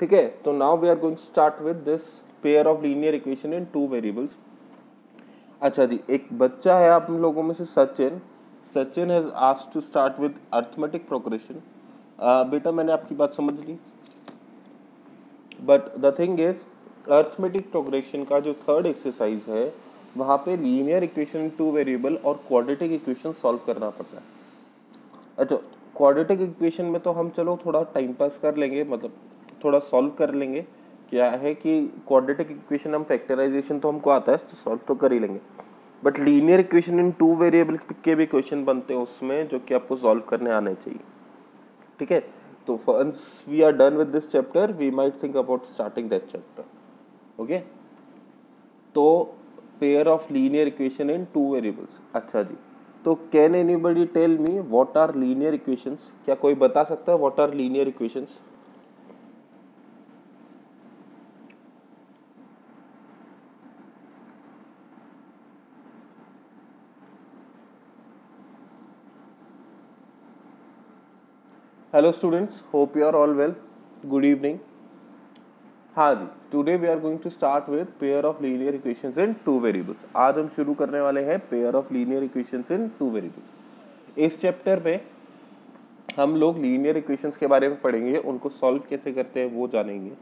ठीक है, तो now we are going to start with this pair of linear equation in two variables. अच्छा जी, एक बच्चा है आप लोगों में से Sachin. Sachin has asked to start with arithmetic progression. बेटा मैंने आपकी बात समझ ली, but the thing is arithmetic progression का जो थर्ड एक्सरसाइज है वहाँ पे linear equation in two variable और क्वाड्रेटिक इक्वेशन सॉल्व करना पड़ता है। अच्छा, क्वाड्रेटिक इक्वेशन में तो हम चलो थोड़ा टाइम पास कर लेंगे, मतलब थोड़ा सॉल्व कर लेंगे। क्या है कि क्वाड्रेटिक इक्वेशन हम फैक्टराइजेशन तो हमको आता है तो सॉल्व तो कर ही लेंगे, but linear equation in two variable के भी क्वेश्चन बनते हैं उसमें जो कि आपको सॉल्व करने आने चाहिए। ठीक है, तो once we are done with this chapter we might think about starting that chapter. Okay, तो pair of linear equation in two variables. अच्छा जी, तो can anybody tell me what are linear equations? क्या कोई बता सकता है what are linear equations? Hello students, hope you are all well. Good evening. हाँ जी, today we are going to start with pair of linear equations in two variables. आज हम शुरू करने वाले हैं pair of linear equations in two variables. इस chapter में हम लोग लीनियर इक्वेशंस के बारे में पढ़ेंगे, उनको सॉल्व कैसे करते हैं वो जानेंगे।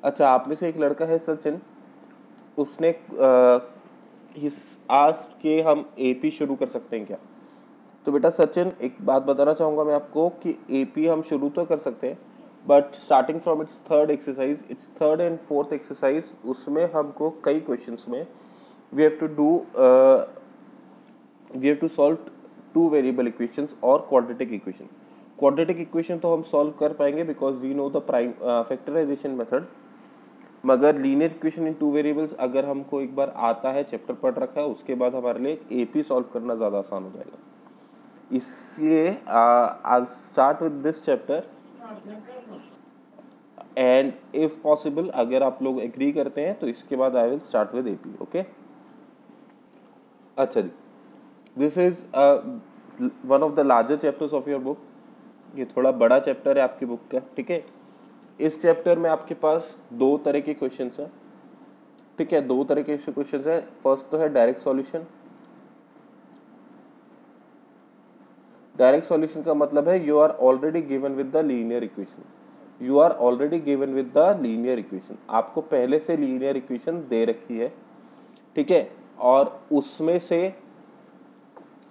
अच्छा, आप में से एक लड़का है सचिन, उसने आज के हम एपी शुरू कर सकते हैं क्या? तो बेटा सचिन, एक बात बताना चाहूँगा मैं आपको कि एपी हम शुरू तो कर सकते हैं, but starting from its third exercise, its third and fourth exercise, उसमें हमको कई क्वेश्चंस में we have to solve two variable equations और क्वाड्रेटिक इक्वेशन। क्वाड्रेटिक इक्वेशन तो हम सॉल्व कर पाएंगे because we know the prime factorization method, मगर linear equation in two variables अगर हमको एक बार आता है, चैप्टर पढ़ रखा है, उसके बाद हमारे लिए एपी सॉल्व करना ज़्यादा आसान हो जाएगा। इसलिए I'll start with this chapter and if possible अगर आप लोग एग्री करते हैं तो इसके बाद I will start with AP. Okay, अच्छा जी, this is one of the larger chapters of your book. ये थोड़ा बड़ा चैप्टर है आपकी बुक का। ठीक है, इस चैप्टर में आपके पास दो तरह के क्वेश्चन हैं। ठीक है, दो तरह के क्वेश्चन है। फर्स्ट तो है डायरेक्ट सॉल्यूशन। डायरेक्ट सॉल्यूशन का मतलब है you are already given with the linear equation. You are already given with the linear equation, आपको पहले से लीनियर इक्वेशन दे रखी है। ठीक है, और उसमें से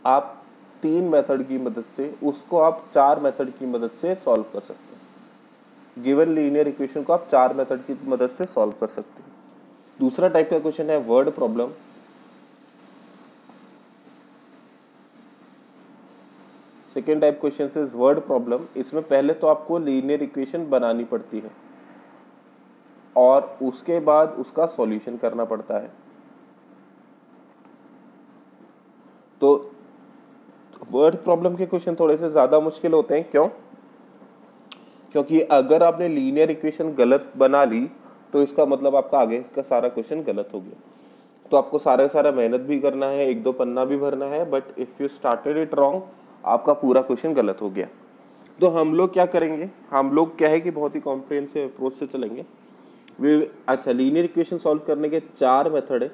आप तीन मेथड की मदद से उसको आप चार मेथड की मदद से सॉल्व कर सकते हैं। गिवन लीनियर इक्वेशन को आप चार मेथड की मदद से सॉल्व कर सकते हैं। दूसरा टाइप का क्वेश्चन है word problem. Second type question is word problem. इसमें पहले तो आपको लीनियर इक्वेशन बनानी पड़ती है और उसके बाद उसका सॉल्यूशन करना पड़ता है। तो वर्ड प्रॉब्लम के क्वेश्चन थोड़े से ज्यादा मुश्किल होते हैं। क्यों? क्योंकि अगर आपने लीनियर इक्वेशन गलत बना ली तो इसका मतलब आपका आगे का सारा क्वेश्चन गलत हो गया। तो आपको सारा मेहनत भी करना है, एक दो पन्ना भी भरना है, but if you started it wrong आपका पूरा क्वेश्चन गलत हो गया। तो हम लोग क्या करेंगे, हम लोग क्या है कि बहुत ही कॉम्प्रिहेंसिव अप्रोच से चलेंगे। अच्छा, लीनियर इक्वेशन सॉल्व करने के चार मेथड है।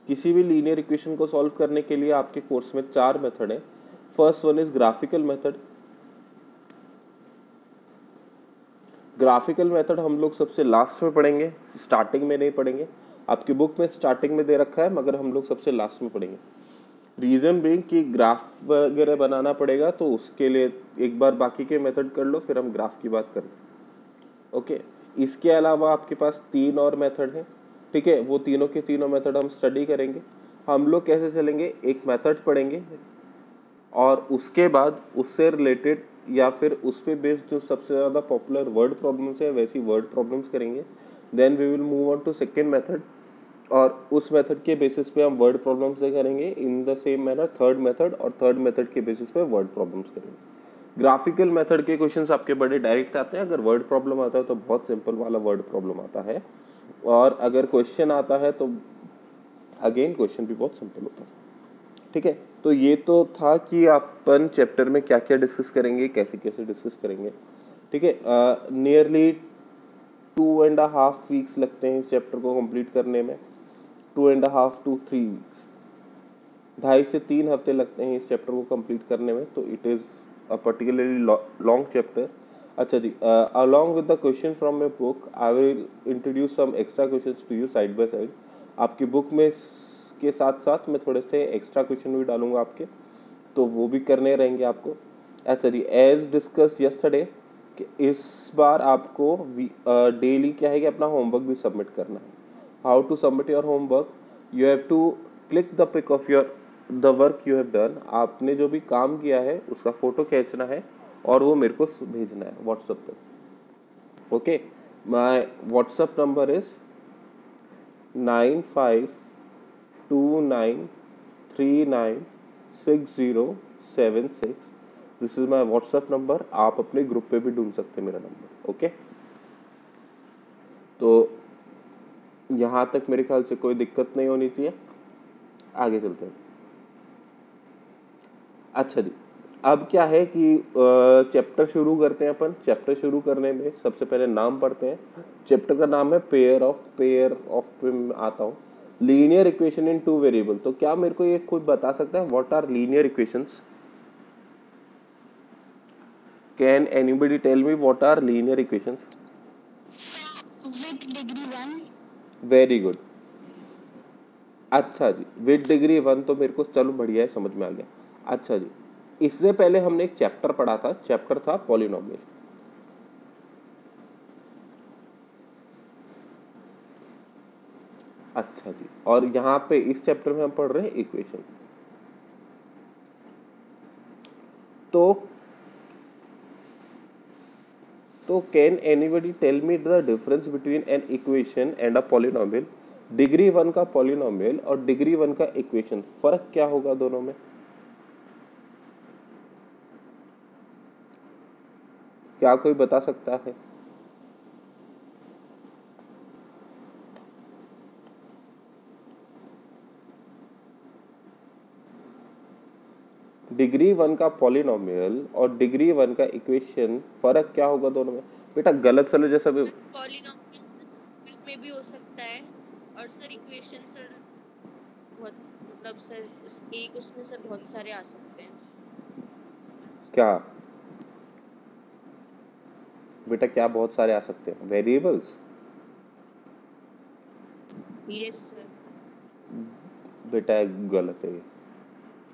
किसी भी लीनियर इक्वेशन को सॉल्व करने के लिए आपके कोर्स में चार मेथड है। First one is graphical method. Graphical method हम लोग सबसे लास्ट में पढ़ेंगे, स्टार्टिंग में नहीं पढ़ेंगे। आपकी बुक में स्टार्टिंग में दे रखा है, मगर हम लोग सबसे लास्ट में पढ़ेंगे। रीजन बीइंग कि ग्राफ वगैरह बनाना पड़ेगा, तो उसके लिए एक बार बाकी के मेथड कर लो, फिर हम ग्राफ की बात करें। ओके, इसके अलावा आपके पास तीन और मेथड है। ठीक है, वो तीनों के तीनों मेथड हम स्टडी करेंगे। हम लोग कैसे चलेंगे, एक मेथड पढ़ेंगे और उसके बाद उससे रिलेटेड या फिर उस पे बेस्ड जो सबसे ज़्यादा पॉपुलर वर्ड प्रॉब्लम्स है वैसी वर्ड प्रॉब्लम्स करेंगे। Then we will move on to second method और उस मेथड के बेसिस पे हम वर्ड प्रॉब्लम्स से करेंगे। In the same manner third method और थर्ड मेथड के बेसिस पे वर्ड प्रॉब्लम्स करेंगे। ग्राफिकल मेथड के क्वेश्चंस आपके बड़े डायरेक्ट आते हैं। अगर वर्ड प्रॉब्लम आता है तो बहुत सिंपल वाला वर्ड प्रॉब्लम आता है, और अगर क्वेश्चन आता है तो अगेन क्वेश्चन भी बहुत सिंपल होता है। ठीक है, तो ये तो था कि अपन चैप्टर में क्या क्या डिस्कस करेंगे, कैसे कैसे डिस्कस करेंगे। ठीक है, नियरली 2.5 वीक्स लगते हैं इस चैप्टर को कंप्लीट करने में, 2.5 to 3 वीक्स, 2.5 से 3 हफ्ते लगते हैं इस चैप्टर को कंप्लीट करने में। तो it is a particularly long chapter. अच्छा जी, along with the question from your book I will introduce some extra questions to you side by side. आपकी बुक में के साथ साथ मैं थोड़े से एक्स्ट्रा क्वेश्चन भी डालूंगा आपके, तो वो भी करने रहेंगे आपको। अच्छा जी, एज डिस्कस यस्टरडे कि इस बार आपको डेली क्या है कि अपना होमवर्क भी सबमिट करना है। How to submit your homework, you have to click the pic of your the work you have done. आपने जो भी काम किया है उसका फोटो खींचना है और वो मेरे को भेजना है व्हाट्सएप पे। Okay, my WhatsApp number is 9529396076। This is my WhatsApp number. आप अपने ग्रुप पे भी ढूंढ सकते हैं मेरा नंबर। ओके, तो यहाँ तक मेरे ख्याल से कोई दिक्कत नहीं होनी चाहिए। आगे चलते हैं। अच्छा जी, अब क्या है कि चैप्टर शुरू करते हैं अपन। चैप्टर शुरू करने में सबसे पहले नाम पढ़ते हैं। चैप्टर का नाम है पेयर ऑफ पे आता हूँ, लीनियर इक्वेशन इन 2 वेरिएबल। तो क्या मेरे को ये कोई बता सकता है what are linear equations? Can anybody tell me what are linear equations? With degree 1. Very good. अच्छा जी, विद डिग्री 1 तो मेरे को चलो बढ़िया है, समझ में आ गया। अच्छा जी, इससे पहले हमने एक चैप्टर पढ़ा था, चैप्टर था पॉलिनोमियल। अच्छा जी, और यहाँ पे इस चैप्टर में हम पढ़ रहे हैं इक्वेशन। तो can anybody tell me the difference between an equation and a polynomial? Degree 1 का पॉलिनोमियल और डिग्री 1 का इक्वेशन, फर्क क्या होगा दोनों में? क्या कोई बता सकता है? डिग्री 1 का पॉलिनोमियल और डिग्री 1 का इक्वेशन, फर्क क्या होगा दोनों में? बेटा गलत सले जैसा भी पॉलिनोमियल में भी हो सकता है, और सर इक्वेशन सर बहुत मतलब सर एक उसमें सर बहुत सारे आ सकते हैं। क्या बेटा, क्या बहुत सारे आ सकते हैं? वेरिएबल्स? Yes sir. बेटा गलत है ये,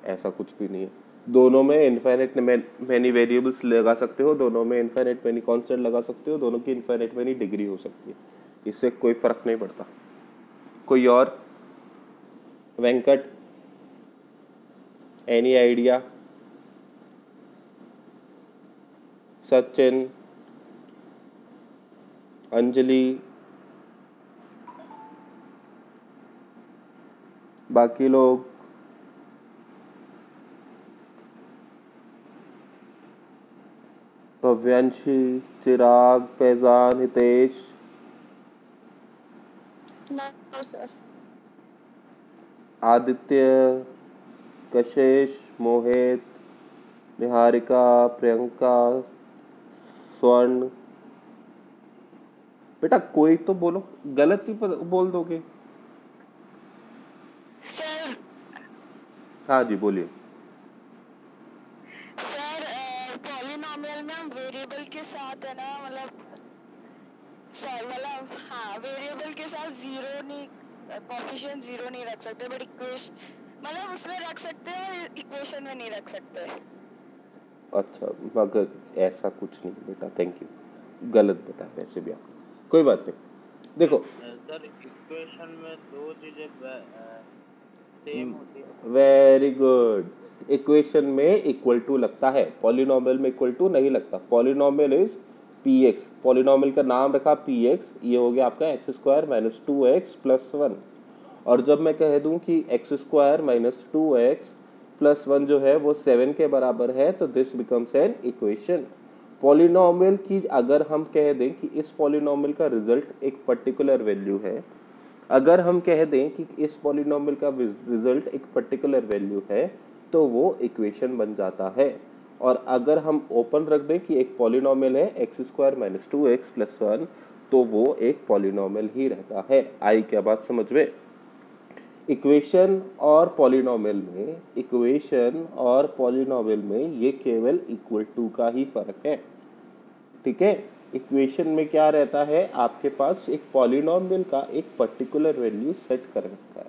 ऐसा कुछ भी नहीं है। दोनों में इनफाइनाइट मैनी वेरिएबल्स लगा सकते हो, दोनों में इनफाइनाइट मैनी कांस्टेंट लगा सकते हो, दोनों की इनफाइनाइट मैनी डिग्री हो सकती है, इससे कोई फर्क नहीं पड़ता। कोई और? Venkat, any idea? सचिन, अंजलि, बाकी लोग? भव्यांशी, चिराग, फैजान, हितेश? No sir. आदित्य, कशिश, मोहित, निहारिका, प्रियंका, स्वर्ण? बेटा कोई तो बोलो, गलत ही बोल दोगे। सर हाँ जी बोलिए। सर पॉलिनोमियल में हम वेरिएबल के साथ है ना, मतलब हाँ वेरिएबल के साथ जीरो नहीं, कोएफिशिएंट जीरो नहीं रख सकते, बट इक्वेशन मतलब उसमें रख सकते हैं, इक्वेशन में नहीं रख सकते। अच्छा, मगर ऐसा कुछ नहीं बेटा, थैंक यू, गलत बताया वैसे भी आपने, कोई बात नहीं। देखो सर इक्वेशन में दो चीजें सेम होती है। वेरी गुड, इक्वेशन में इक्वल टू लगता है, पॉलिनोमियल में इक्वल टू नहीं लगता। Polynomial is P x, polynomial का नाम रखा पी एक्स, ये हो गया आपका x square minus 2x plus 1। और जब मैं कह दूं कि x square minus 2x plus 1 जो है वो 7 के बराबर है, तो this becomes an equation. Polynomial की अगर हम कह दें कि इस पॉलिनोमियल का रिजल्ट एक पर्टिकुलर वैल्यू है, अगर हम कह दें कि इस पॉलिनोमियल का रिजल्ट एक पर्टिकुलर वैल्यू है, तो वो इक्वेशन बन जाता है। और अगर हम ओपन रख दें कि एक पॉलिनॉमियल है x square minus 2x plus 1, तो वो एक पॉलिनॉमियल ही रहता है। आई क्या बात समझ में? इक्वेशन और पॉलिनॉमियल में ये केवल इक्वल टू का ही फर्क है, ठीक है। इक्वेशन में क्या रहता है, आपके पास एक पॉलिनॉमियल का एक पर्टिकुलर वैल्यू सेट कर रखा है।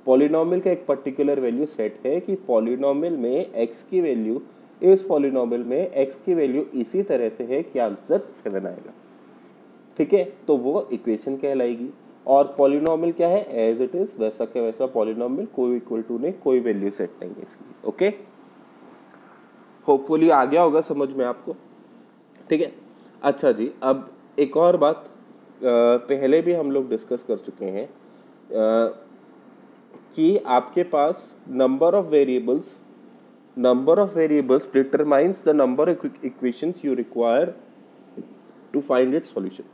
पॉलिनॉमियल का एक पर्टिकुलर वैल्यू सेट है कि पॉलिनॉमियल में x की वैल्यू, इस पॉलिनॉमियल में x की वैल्यू इसी तरह से है कि आंसर 7 आएगा, ठीक है। तो वो इक्वेशन कहलाएगी। और पॉलिनॉमियल क्या है, एज इट इज वैसा के वैसा पॉलिनॉमियल, कोई इक्वल टू नहीं, कोई वैल्यू सेट नहीं है इसकी, ओके। होपफुली आ गया होगा समझ में आपको, ठीक है। अच्छा जी, अब एक और बात पहले भी हम लोग डिस्कस कर चुके हैं कि आपके पास number of variables determines the number of equations you require to find its solution.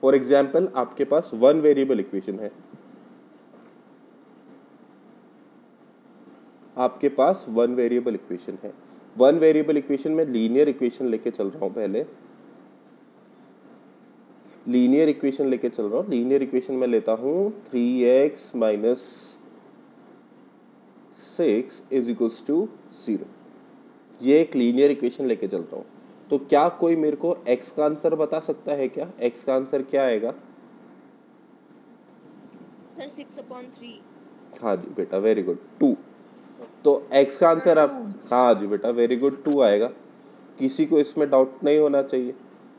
For example, आपके पास वन वेरिएबल इक्वेशन है, वन वेरिएबल इक्वेशन में लीनियर इक्वेशन लेके चल रहा हूं। पहले लीनियर इक्वेशन में लेता हूं 3x minus 6 is equals to 0। ये एक लीनियर इक्वेशन लेके चल रहा हूं। तो क्या कोई मेरे को x का आंसर बता सकता है क्या? x का आंसर क्या आएगा? सर 6/3। हाँ जी बेटा, वेरी गुड, 2। तो x का आंसर आप, हाँ जी बेटा वेरी गुड, 2 आएगा। किसी को इसमें डाउट नहीं होना चाहिए।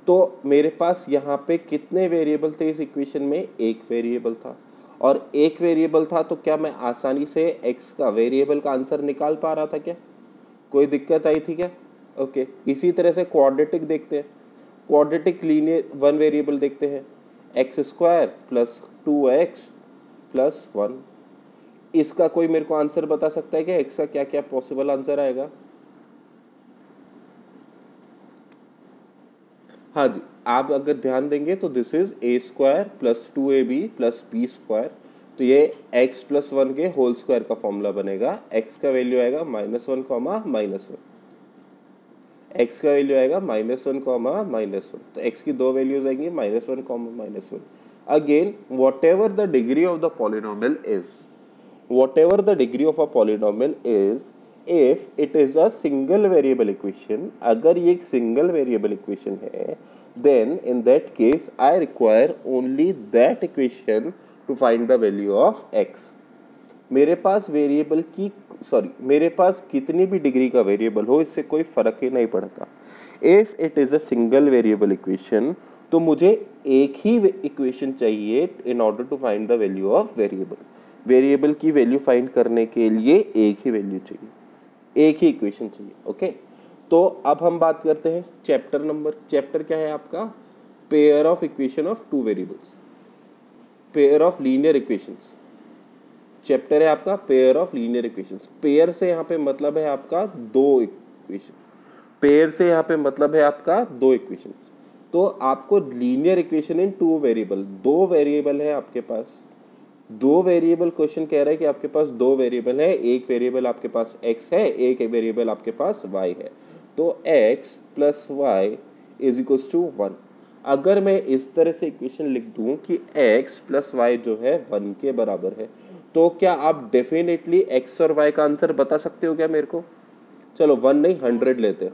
तो मेरे पास यहाँ पे कितने वेरिएबल थे इस इक्वेशन में? एक वेरिएबल था, और एक वेरिएबल था तो क्या मैं आसानी से x का वेरिएबल का आंसर निकाल पा रहा था क्या? कोई दिक्कत आई थी क्या? ओके। इसी तरह से क्वाड्रेटिक देखते हैं, क्वाड्रेटिक लीनियर वन वेरिएबल देखते हैं, x square plus 2x plus 1। इसका कोई मेरे को आंसर बता सकता है कि x का क्या क्या पॉसिबल आंसर आएगा? हाँ जी, आप अगर ध्यान देंगे तो this is a square plus 2ab plus b square. तो ये x प्लस 1 के होल स्क्वायर का फॉर्मूला बनेगा। x का वैल्यू आएगा -1, -1। x का वैल्यू आएगा -1, -1। तो x की दो वैल्यूज आएंगी -1, -1। Again whatever the degree of the polynomial is, if it is a single variable equation, अगर ये एक सिंगल वेरिएबल इक्वेशन है, then in that case I require only that equation to find the value of x। मेरे पास कितनी भी degree का variable हो, इससे कोई फर्क ही नहीं पड़ता। If it is a single variable equation, तो मुझे एक ही इक्वेशन चाहिए in order to find the value of variable की वैल्यू फाइंड करने के लिए एक ही वैल्यू चाहिए, एक ही इक्वेशन चाहिए, ओके। तो अब हम बात करते हैं चैप्टर क्या है आपका? Pair of equation of two variables, pair of linear equations. Chapter है आपका pair of linear equations. Pair से यहाँ पे मतलब है आपका दो इक्वेशन। तो आपको linear equation in two variable, दो वेरिएबल है आपके पास, दो वेरिएबल क्वेश्चन कह रहा है कि आपके पास दो वेरिएबल है, एक वेरिएबल आपके पास x है, एक वेरिएबल आपके पास y है। तो x plus y is equals to 1। अगर मैं इस तरह से इक्वेशन लिख दूं कि x प्लस वाई जो है 1 के बराबर है, तो क्या आप डेफिनेटली x और y का आंसर बता सकते हो क्या मेरे को? चलो 1 नहीं 100 लेते हैं,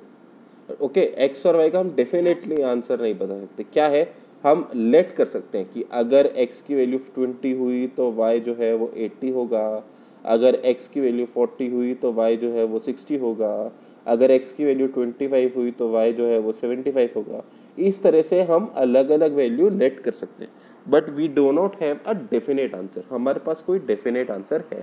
ओके। x और y का हम डेफिनेटली आंसर नहीं बता सकते। क्या है, हम लेट कर सकते हैं कि अगर x की वैल्यू 20 हुई तो y जो है वो 80 होगा, अगर x की वैल्यू 40 हुई तो y जो है वो 60 होगा, अगर x की वैल्यू 25 हुई तो y जो है वो 75 होगा। इस तरह से हम अलग अलग वैल्यू लेट कर सकते हैं, but we do not have a definite answer. हमारे पास कोई डेफिनेट आंसर है।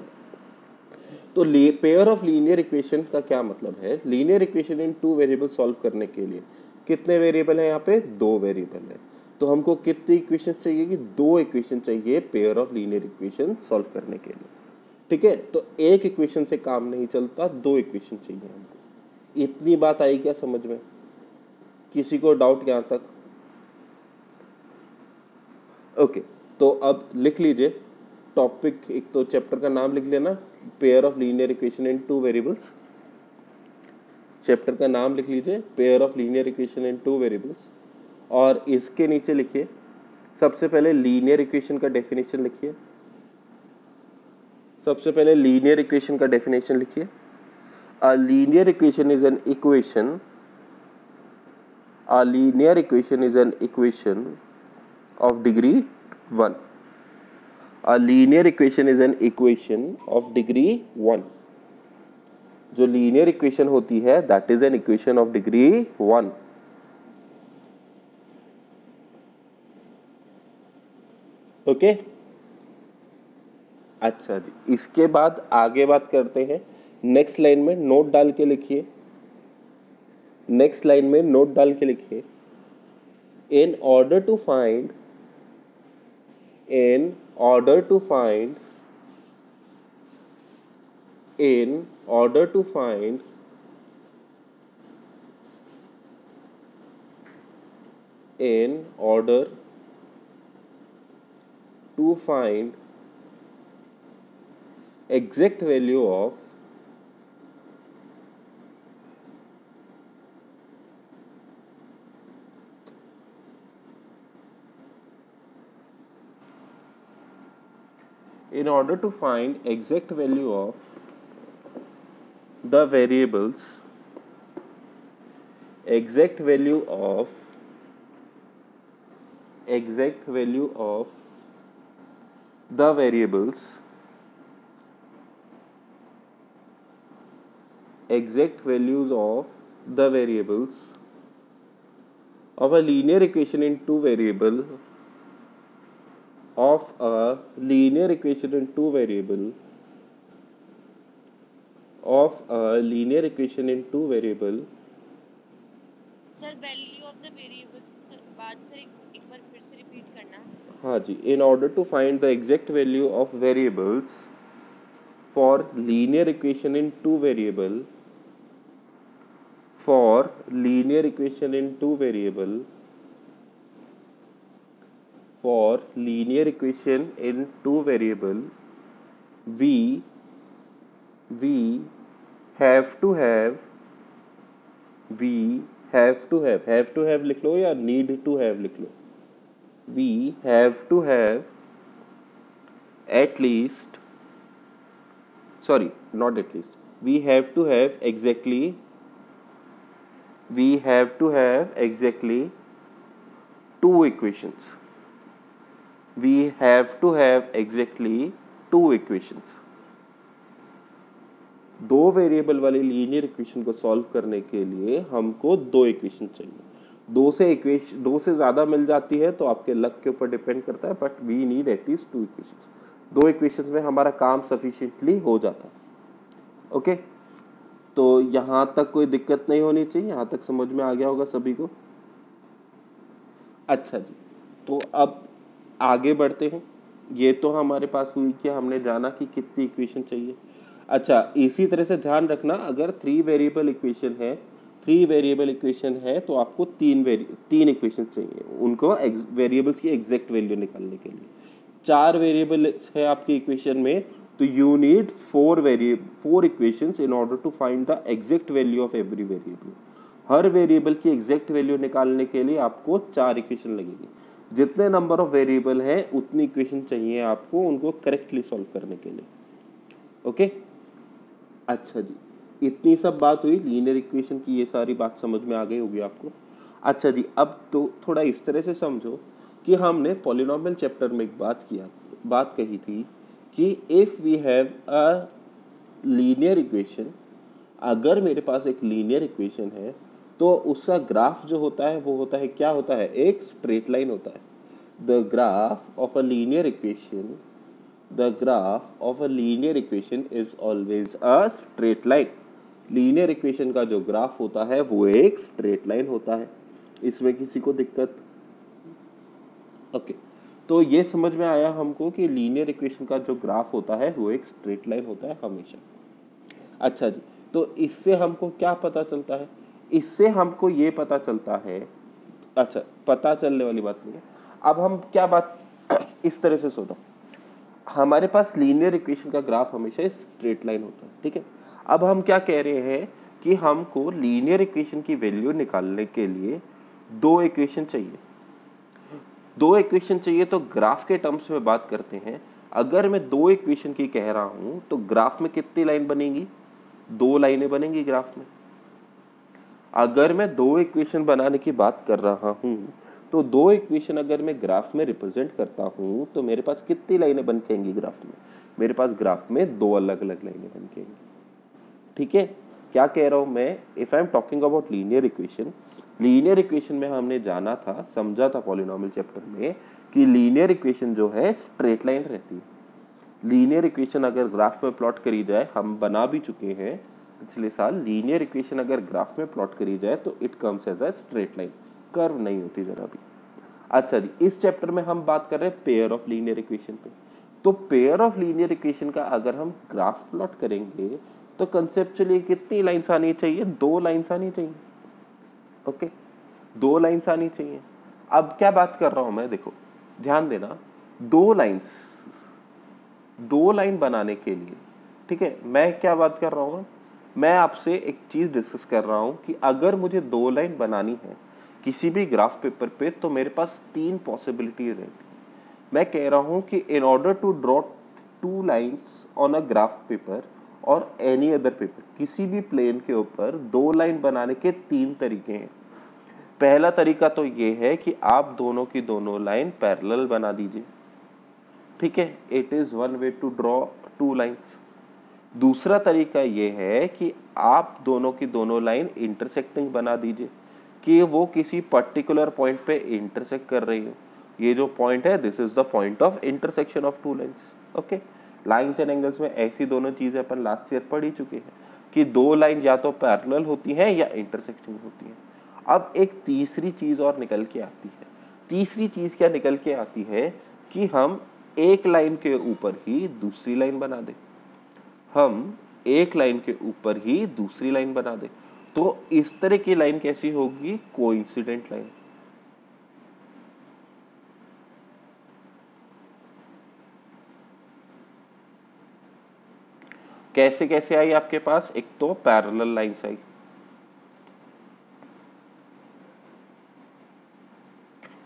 तो पेयर ऑफ लीनियर इक्वेशन का क्या मतलब है? Linear equation in two variable solve करने के लिए कितने वेरिएबल है? यहाँ पे दो वेरिएबल है। तो हमको कितनी इक्वेशन चाहिए? कि दो इक्वेशन चाहिए pair of linear equation solve करने के लिए, ठीक है। तो एक इक्वेशन से काम नहीं चलता, दो इक्वेशन चाहिए हमको। इतनी बात आई क्या समझ में? किसी को डाउट यहाँ तक? ओके, तो अब लिख लीजिए टॉपिक, एक तो चैप्टर का नाम लिख लेना, pair of linear equation in two variables. Chapter का नाम लिख लीजिए, pair of linear equation in two variables, और इसके नीचे लिखिए सबसे पहले लीनियर इक्वेशन का डेफिनेशन लिखिए। सबसे पहले लीनियर इक्वेशन का डेफिनेशन लिखिए। अ linear equation is an equation, a linear equation is an equation of degree 1. A linear equation is an equation of degree 1. जो linear equation होती है that is an equation of degree 1. Okay अच्छा जी, इसके बाद आगे बात करते हैं। नेक्स्ट लाइन में नोट डाल के लिखिए, नेक्स्ट लाइन में नोट डाल के लिखिए, in order to find in order to find in order to find in order to find exact value of in order to find exact value of the variables, exact value of the variables, exact values of the variables of a linear equation in two variable, of a linear equation in two variable, of a linear equation in two variable, sir value of the variables sir बात sir एक बार फिर से repeat करना। हाँ जी, in order to find the exact value of variables for linear equation in two variable, for linear equation in two variable, for linear equation in two variable, we have to have लिख लो या need to have लिख लो, we have to have at least, sorry not at least, we have to have exactly two equations, we have to have exactly two equations। दो variable वाली linear equation को solve करने के लिए हमको दो equation चाहिए। दो से ज्यादा मिल जाती है तो आपके लक के ऊपर डिपेंड करता है, but we need at least two equations. दो इक्वेशंस में हमारा काम सफिशिएंटली हो जाता है। ओके, तो यहां तक कोई दिक्कत नहीं होनी चाहिए, यहां तक समझ में आ गया होगा सभी को। अच्छा जी, तो अब आगे बढ़ते हैं। ये तो हमारे पास हुई कि हमने जाना कि कितनी इक्वेशन चाहिए। अच्छा, इसी तरह से ध्यान रखना, अगर थ्री वेरिएबल इक्वेशन है तो आपको तीन इक्वेशन चाहिए उनको वेरिएबल्स की एग्जैक्ट वैल्यू निकालने के लिए। चार वेरिएबल है आपकी इक्वेशन में, तो you need four equations in order to find the exact value of every variable. हर वेरिएबल की एग्जैक्ट वैल्यू निकालने के लिए आपको चार इक्वेशन लगेगी। जितने नंबर ऑफ वेरिएबल है उतनी इक्वेशन चाहिए आपको उनको करेक्टली सॉल्व करने के लिए। ओके, अच्छा जी, इतनी सब बात हुई लीनियर इक्वेशन की, ये सारी बात समझ में आ गई होगी आपको। अच्छा जी, अब तो थोड़ा इस तरह से समझो कि हमने पॉलिनॉमियल चैप्टर में एक बात कही थी कि if we have a linear equation, अगर मेरे पास एक लीनियर इक्वेशन है तो उसका ग्राफ जो होता है वो होता है, क्या होता है, एक स्ट्रेट लाइन होता है। The graph of a linear equation is always a straight line. Linear equation का जो ग्राफ होता है वो एक स्ट्रेट लाइन होता है। इसमें किसी को दिक्कत? ओके, तो ये समझ में आया हमको कि लीनियर इक्वेशन का जो ग्राफ होता है वो एक स्ट्रेट लाइन होता है हमेशा। अच्छा जी, तो इससे हमको क्या पता चलता है? इससे हमको ये पता चलता है, अच्छा पता चलने वाली बात नहीं है। अब हम क्या बात इस तरह से सोचो, हमारे पास लीनियर इक्वेशन का ग्राफ हमेशा स्ट्रेट लाइन होता है, ठीक है। अब हम क्या कह रहे हैं कि हमको लीनियर इक्वेशन की वैल्यू निकालने के लिए दो इक्वेशन चाहिए। दो इक्वेशन चाहिए तो ग्राफ के टर्म्स में बात करते हैं। अगर मैं दो इक्वेशन की कह रहा हूं तो ग्राफ में कितनी लाइन बनेगी? दो लाइनें बनेंगी ग्राफ में। अगर मैं दो इक्वेशन बनाने की बात कर रहा हूं तो दो इक्वेशन अगर मैं ग्राफ में रिप्रेजेंट करता हूं तो मेरे पास कितनी लाइनें बन के आएंगी ग्राफ में? मेरे पास ग्राफ में दो अलग अलग लाइनें बन के आएंगी। ठीक है, क्या कह रहा हूं मैं? If I am talking about linear equation, linear equation में हमने जाना था, समझा था पॉलिनोमियल चैप्टर में कि लीनियर इक्वेशन जो है स्ट्रेट लाइन रहती है। लीनियर इक्वेशन अगर ग्राफ में प्लॉट करी जाए, हम बना भी चुके हैं पिछले साल, लीनियर इक्वेशन अगर ग्राफ में प्लॉट करी जाए तो it comes as a straight line, curve नहीं होती जरा भी। अच्छा जी, इस चैप्टर में हम बात कर रहे हैं पेयर ऑफ लीनियर इक्वेशन पे। तो पेयर ऑफ लीनियर इक्वेशन का अगर हम ग्राफ प्लॉट करेंगे तो कंसेप्चुअली कितनी लाइंस आनी चाहिए? दो लाइंस आनी चाहिए। ओके, दो लाइंस आनी चाहिए। अब क्या बात कर रहा हूं मैं, देखो ध्यान देना, दो लाइन बनाने के लिए, ठीक है, मैं क्या बात कर रहा हूं, मैं आपसे एक चीज डिस्कस कर रहा हूं कि अगर मुझे दो लाइन बनानी है किसी भी ग्राफ पेपर पे तो मेरे पास तीन पॉसिबिलिटी रहती। मैं कह रहा हूं कि in order to draw two lines on a graph paper और एनी अदर पेपर, किसी भी प्लेन के ऊपर दो लाइन बनाने के तीन तरीके हैं। पहला तरीका तो ये है कि आप दोनों की दोनों लाइन पैरेलल बना दीजिए, ठीक है, it is one way to draw two lines. दूसरा तरीका ये है कि आप दोनों की दोनों लाइन इंटरसेक्टिंग बना दीजिए कि वो किसी पर्टिकुलर पॉइंट पे इंटरसेक्ट कर रही हो। ये जो पॉइंट है, this is the point of intersection of two lines. Okay, lines and angles में ऐसी दोनों चीजें अपन लास्ट ईयर पढ़ ही चुके हैं कि दो लाइन या तो पैरेलल होती हैं या इंटरसेक्टिंग होती हैं। अब एक तीसरी चीज और निकल के आती है। तीसरी चीज क्या निकल के आती है कि हम एक लाइन के ऊपर ही दूसरी लाइन बना दें। हम एक लाइन के ऊपर ही दूसरी लाइन बना दें। तो इस तरह की लाइन कैसी होगी? Coincident line. कैसे कैसे आई आपके पास? एक तो पैरेलल लाइंस आई,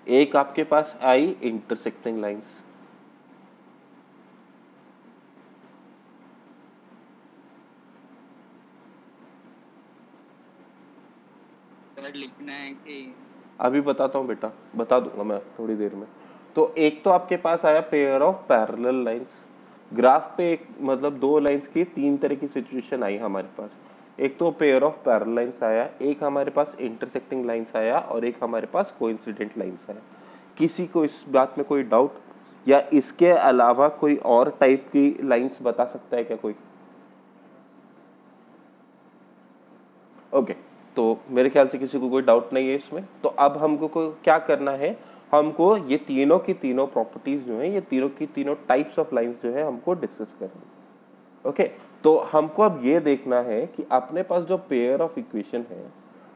एक आपके पास आई इंटरसेक्टिंग लाइंस। लिखना है कि अभी बताता हूं बेटा, बता दूंगा मैं थोड़ी देर में। तो एक तो आपके पास आया pair of parallel lines. Graph पे एक मतलब दो लाइंस की तीन तरह की सिचुएशन आई हमारे पास। एक तो पेयर ऑफ पैरेलल लाइंस आया, एक हमारे पास इंटरसेक्टिंग लाइंस आया और एक हमारे पास कोइंसिडेंट लाइंस आया। किसी को इस बात में कोई डाउट या इसके अलावा कोई और टाइप की लाइंस बता सकता है क्या कोई? ओके, तो मेरे ख्याल से किसी को कोई डाउट नहीं है इसमें। तो अब हमको क्या करना है, हमको ये तीनों की तीनों प्रॉपर्टीज जो है, ये तीनों की तीनों टाइप्स ऑफ लाइंस जो है हमको डिस्कस करनी है। ओके, तो हमको अब ये देखना है कि अपने पास जो पेयर ऑफ इक्वेशन है,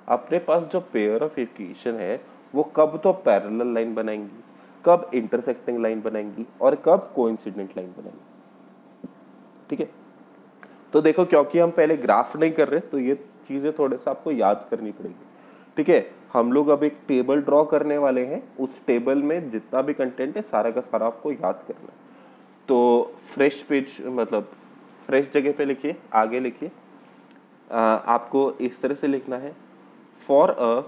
अपने पास जो पेयर ऑफ इक्वेशन है वो कब तो पैरेलल लाइन बनाएंगी, कब इंटरसेक्टिंग लाइन बनाएंगी और कब कोइंसिडेंट लाइन बनाएंगी। ठीक है, तो देखो क्योंकि हम पहले ग्राफ नहीं कर रहे तो ये चीजें थोड़े सा आपको याद करनी पड़ेगी। ठीक है, हम लोग अब एक टेबल ड्रॉ करने वाले हैं, उस टेबल में जितना भी कंटेंट है सारा का सारा आपको याद करना है। तो फ्रेश पेज मतलब फ्रेश जगह पे लिखिए, आगे लिखिए, आपको इस तरह से लिखना है, for a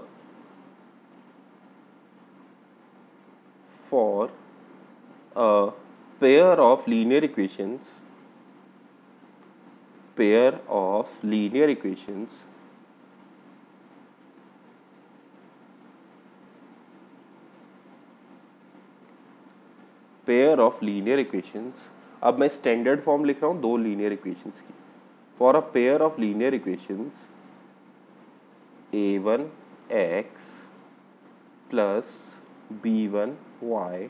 pair of linear equations, pair of linear equations अब मैं स्टैंडर्ड फॉर्म लिख रहा हूं दो लीनियर इक्वेशंस की। For a pair of linear equations a1x plus b1y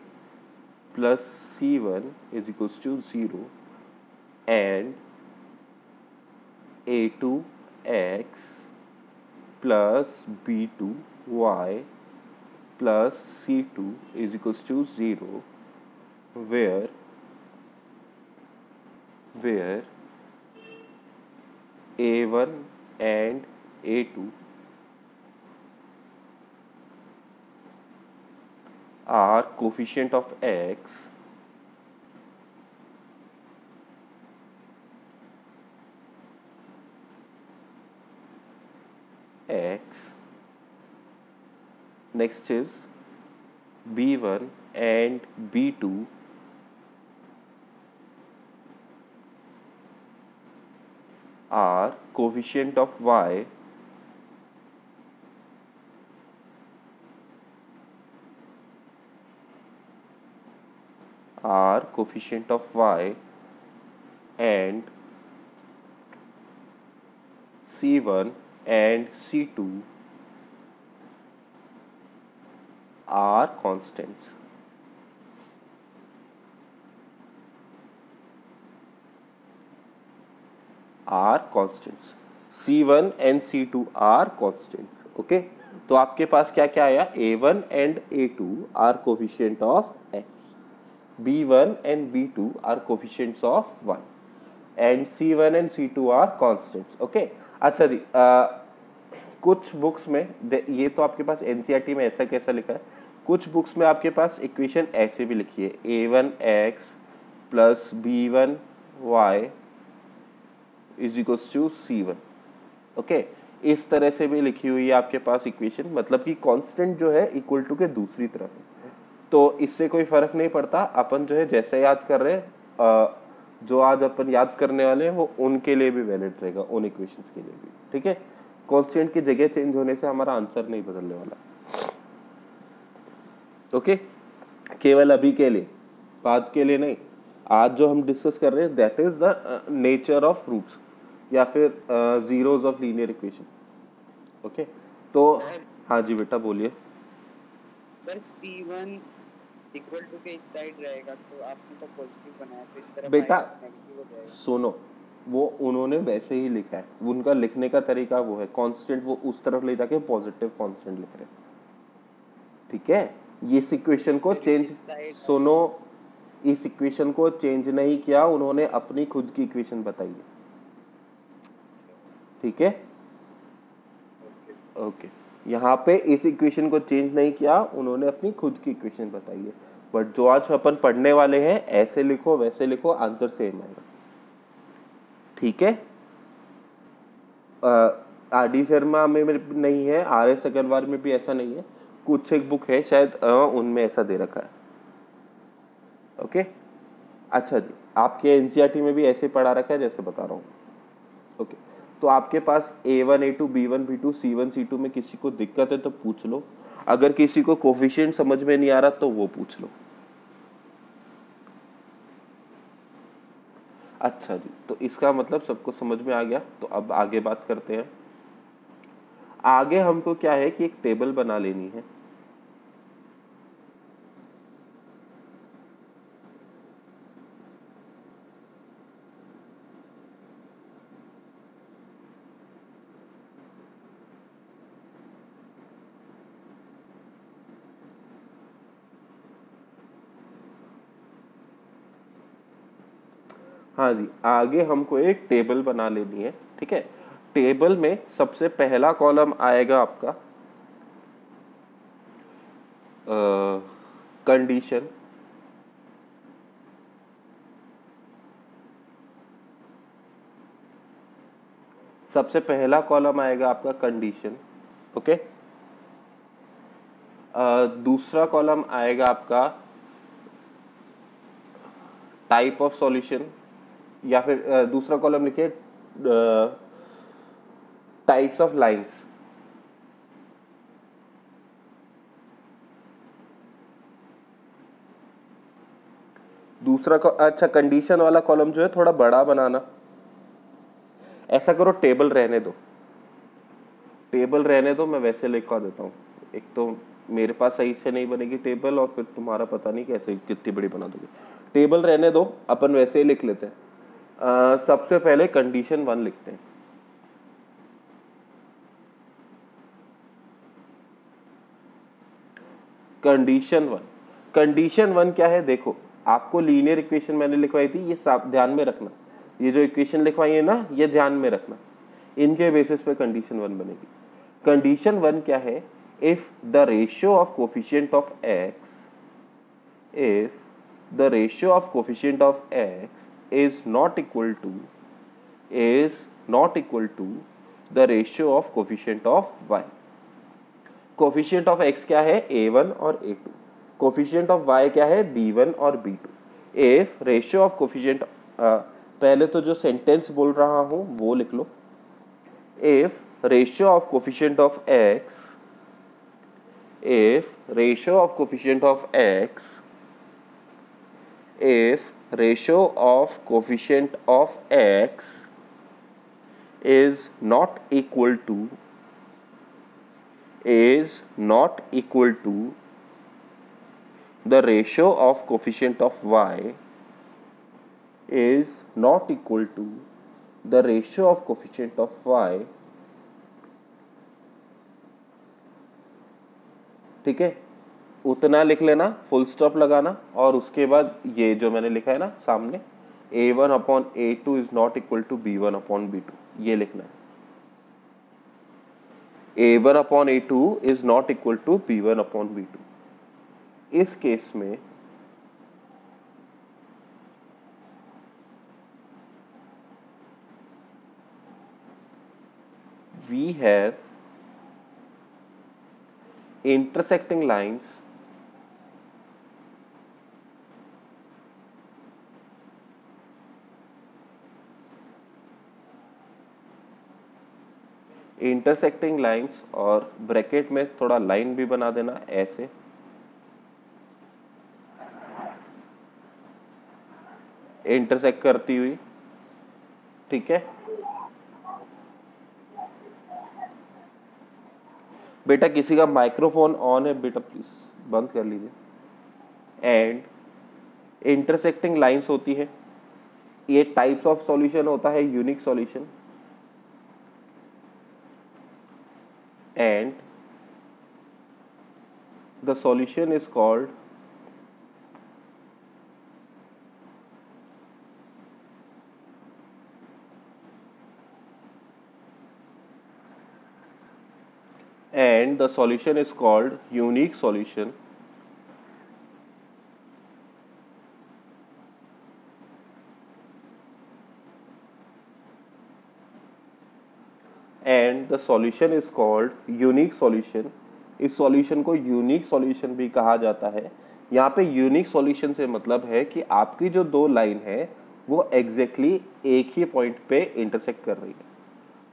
plus c1 is equals to 0 and a2x plus b2y plus c2 is equals to 0 where a1 and A2 are coefficient of x next is B1 and B2 are coefficient of y and C1 and C2 are constants. C1 and C2 are constants. Okay, तो आपके पास क्या क्या आया? A1 and A2 are coefficient of x, B1 and B2 are coefficients of y, and C1 and C2 are constants. Okay, अच्छा जी, कुछ books में ये तो आपके पास एनसीईआरटी में ऐसा कैसा लिखा है, कुछ बुक्स में आपके पास इक्वेशन ऐसे भी लिखी है A1x plus B1y is equals to C1. Okay, इस तरह से भी लिखी हुई है आपके पास इक्वेशन, मतलब कि कांस्टेंट जो है इक्वल टू के दूसरी तरफ है, तो इससे कोई फर्क नहीं पड़ता, अपन जो है जैसे याद कर रहे हैं, जो आज अपन याद करने वाले हैं वो उनके लिए भी वैलिड रहेगा, उन इक्वेशंस के लिए भी. ठीक है, कांस्टेंट की जगह चेंज होने से हमारा आंसर नहीं बदलने वाला. ओके, केवल अभी के लिए, बाद के लिए नहीं. आज जो हम डिस्कस कर रहे हैं that is the nature of roots या फिर zeros of linear equation. Okay, तो हाँ जी बेटा बोलिए. सर C1 इक्वल टू के इस साइड रहेगा, तो आपने तो पॉजिटिव बनाया, तो इस तरफ बेटा नेगेटिव हो जाएगा. सुनो, वो उन्होंने वैसे ही लिखा है, उनका लिखने का तरीका वो है, कांस्टेंट वो उस तरफ ले जाके पॉजिटिव कांस्टेंट लिख रहे हैं. ठीक है, ये इस इक्वेशन को चेंज, सुनो, इस इक्वेशन को चेंज नहीं किया उन्होंने, अपनी खुद की इक्वेशन बताई है. ठीक है, ओके, यहाँ पे इस इक्वेशन को चेंज नहीं किया उन्होंने, अपनी खुद की इक्वेशन बताई है. बट जो आज अपन पढ़ने वाले हैं, ऐसे लिखो वैसे लिखो, आंसर सेम आएगा. ठीक है, आर.डी. शर्मा में नहीं है, आर.एस. अग्रवाल में भी ऐसा नहीं है, कुछ एक बुक है शायद उनमें ऐसा दे रखा है. ओके, अच्छा जी, आपके एनसीईआरटी में भी ऐसे पढ़ा रखा है जैसे बता रहा हूँ. ओके, तो आपके पास A1 A2 B1 B2 C1 C2 में किसी को दिक्कत है तो पूछ लो, अगर किसी को कोफिशिएंट समझ में नहीं आ रहा तो वो पूछ लो. अच्छा जी, तो इसका मतलब सबको समझ में आ गया. तो अब आगे बात करते हैं. आगे हमको क्या है कि एक टेबल बना लेनी है. हाँ जी, आगे हमको एक टेबल बना लेनी है. ठीक है, टेबल में सबसे पहला कॉलम आएगा आपका कंडीशन, सबसे पहला कॉलम आएगा आपका कंडीशन. ओके, दूसरा कॉलम आएगा आपका टाइप ऑफ सॉल्यूशन, या फिर दूसरा कॉलम लिखिए टाइप्स ऑफ लाइंस. दूसरा अच्छा, कंडीशन वाला कॉलम जो है थोड़ा बड़ा बनाना. ऐसा करो, टेबल रहने दो, टेबल रहने दो, मैं वैसे लिखवा देता हूँ. एक तो मेरे पास सही से नहीं बनेगी टेबल, और फिर तुम्हारा पता नहीं कैसे कितनी बड़ी बना दोगे. टेबल रहने दो, अपन वैसे ही लिख लेते हैं. सबसे पहले कंडीशन 1 लिखते हैं. कंडीशन 1 क्या है? देखो, आपको लीनियर इक्वेशन मैंने लिखवाई थी, ये ध्यान में रखना. ये जो इक्वेशन लिखवाई है ना, ये ध्यान में रखना. इनके बेसिस पे कंडीशन 1 बनेगी। कंडीशन 1 क्या है? If the ratio of coefficient of x if the ratio of coefficient of x is not equal to the ratio of coefficient of y. Coefficient of x क्या है? a1 और a2. Coefficient of y क्या है? b1 और b2. If ratio of coefficient, पहले तो जो sentence बोल रहा हूं वो लिख लो। If ratio of coefficient of x if ratio of coefficient of x is not equal to the ratio of coefficient of y is not equal to the ratio of coefficient of y, ठीक है, उतना लिख लेना, full stop लगाना, और उसके बाद ये जो मैंने लिखा है ना सामने, a1 upon a2 is not equal to b1 upon b2, ये लिखना है। a1 upon a2 is not equal to b1 upon b2। इस केस में we have intersecting lines और ब्रैकेट में थोड़ा लाइन भी बना देना ऐसे, इंटरसेक्ट करती हुई, ठीक है। बेटा किसी का माइक्रोफोन ऑन है बेटा, प्लीज बंद कर लीजिए। एंड इंटरसेक्टिंग लाइंस होती है, ये टाइप्स ऑफ सॉल्यूशन होता है, unique solution, and the solution is called unique solution, इस सॉल्यूशन को यूनिक सॉल्यूशन भी कहा जाता है। यहाँ पे यूनिक सॉल्यूशन से मतलब है कि आपकी जो दो लाइन है वो एग्जैक्टली एक ही पॉइंट पे इंटरसेक्ट कर रही है।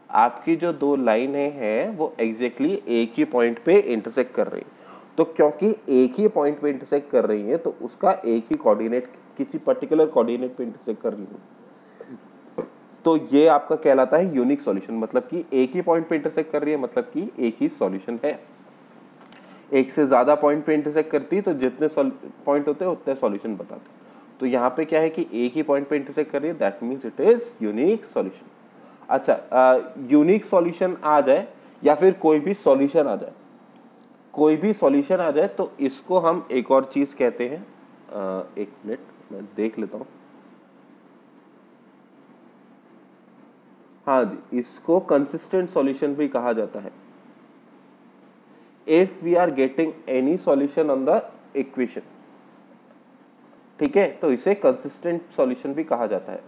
आपकी जो दो लाइनें हैं वो एग्जैक्टली एक ही पॉइंट पे इंटरसेक्ट कर रही है। तो क्योंकि एक ही पॉइंट पे इंटरसेक्ट कर रही है तो उसका एक ही कोऑर्डिनेट, किसी पर्टिकुलर कोऑर्डिनेट पे इंटरसेक्ट कर रही है, तो ये आपका कहलाता है यूनिक सॉल्यूशन। मतलब कि एक ही पॉइंट पे इंटरसेक्ट कर रही है, मतलब कि एक ही सॉल्यूशन है। एक से ज्यादा पॉइंट पे इंटरसेक्ट करती है तो जितने पॉइंट होते हैं उतने सॉल्यूशन बताते हैं। तो यहाँ पे क्या है कि एक ही पॉइंट पे इंटरसेक्ट कर रही है, that means it is unique solution. अच्छा, यूनिक सॉल्यूशन आ जाए या फिर कोई भी सॉल्यूशन आ जाए, तो इसको हम एक और चीज कहते हैं, एक मिनट मैं देख लेता हूं। हाँ जी, इसको कंसिस्टेंट सॉल्यूशन भी कहा जाता है। If we are getting any solution on the equation, ठीक है, तो इसे कंसिस्टेंट सॉल्यूशन भी कहा जाता है।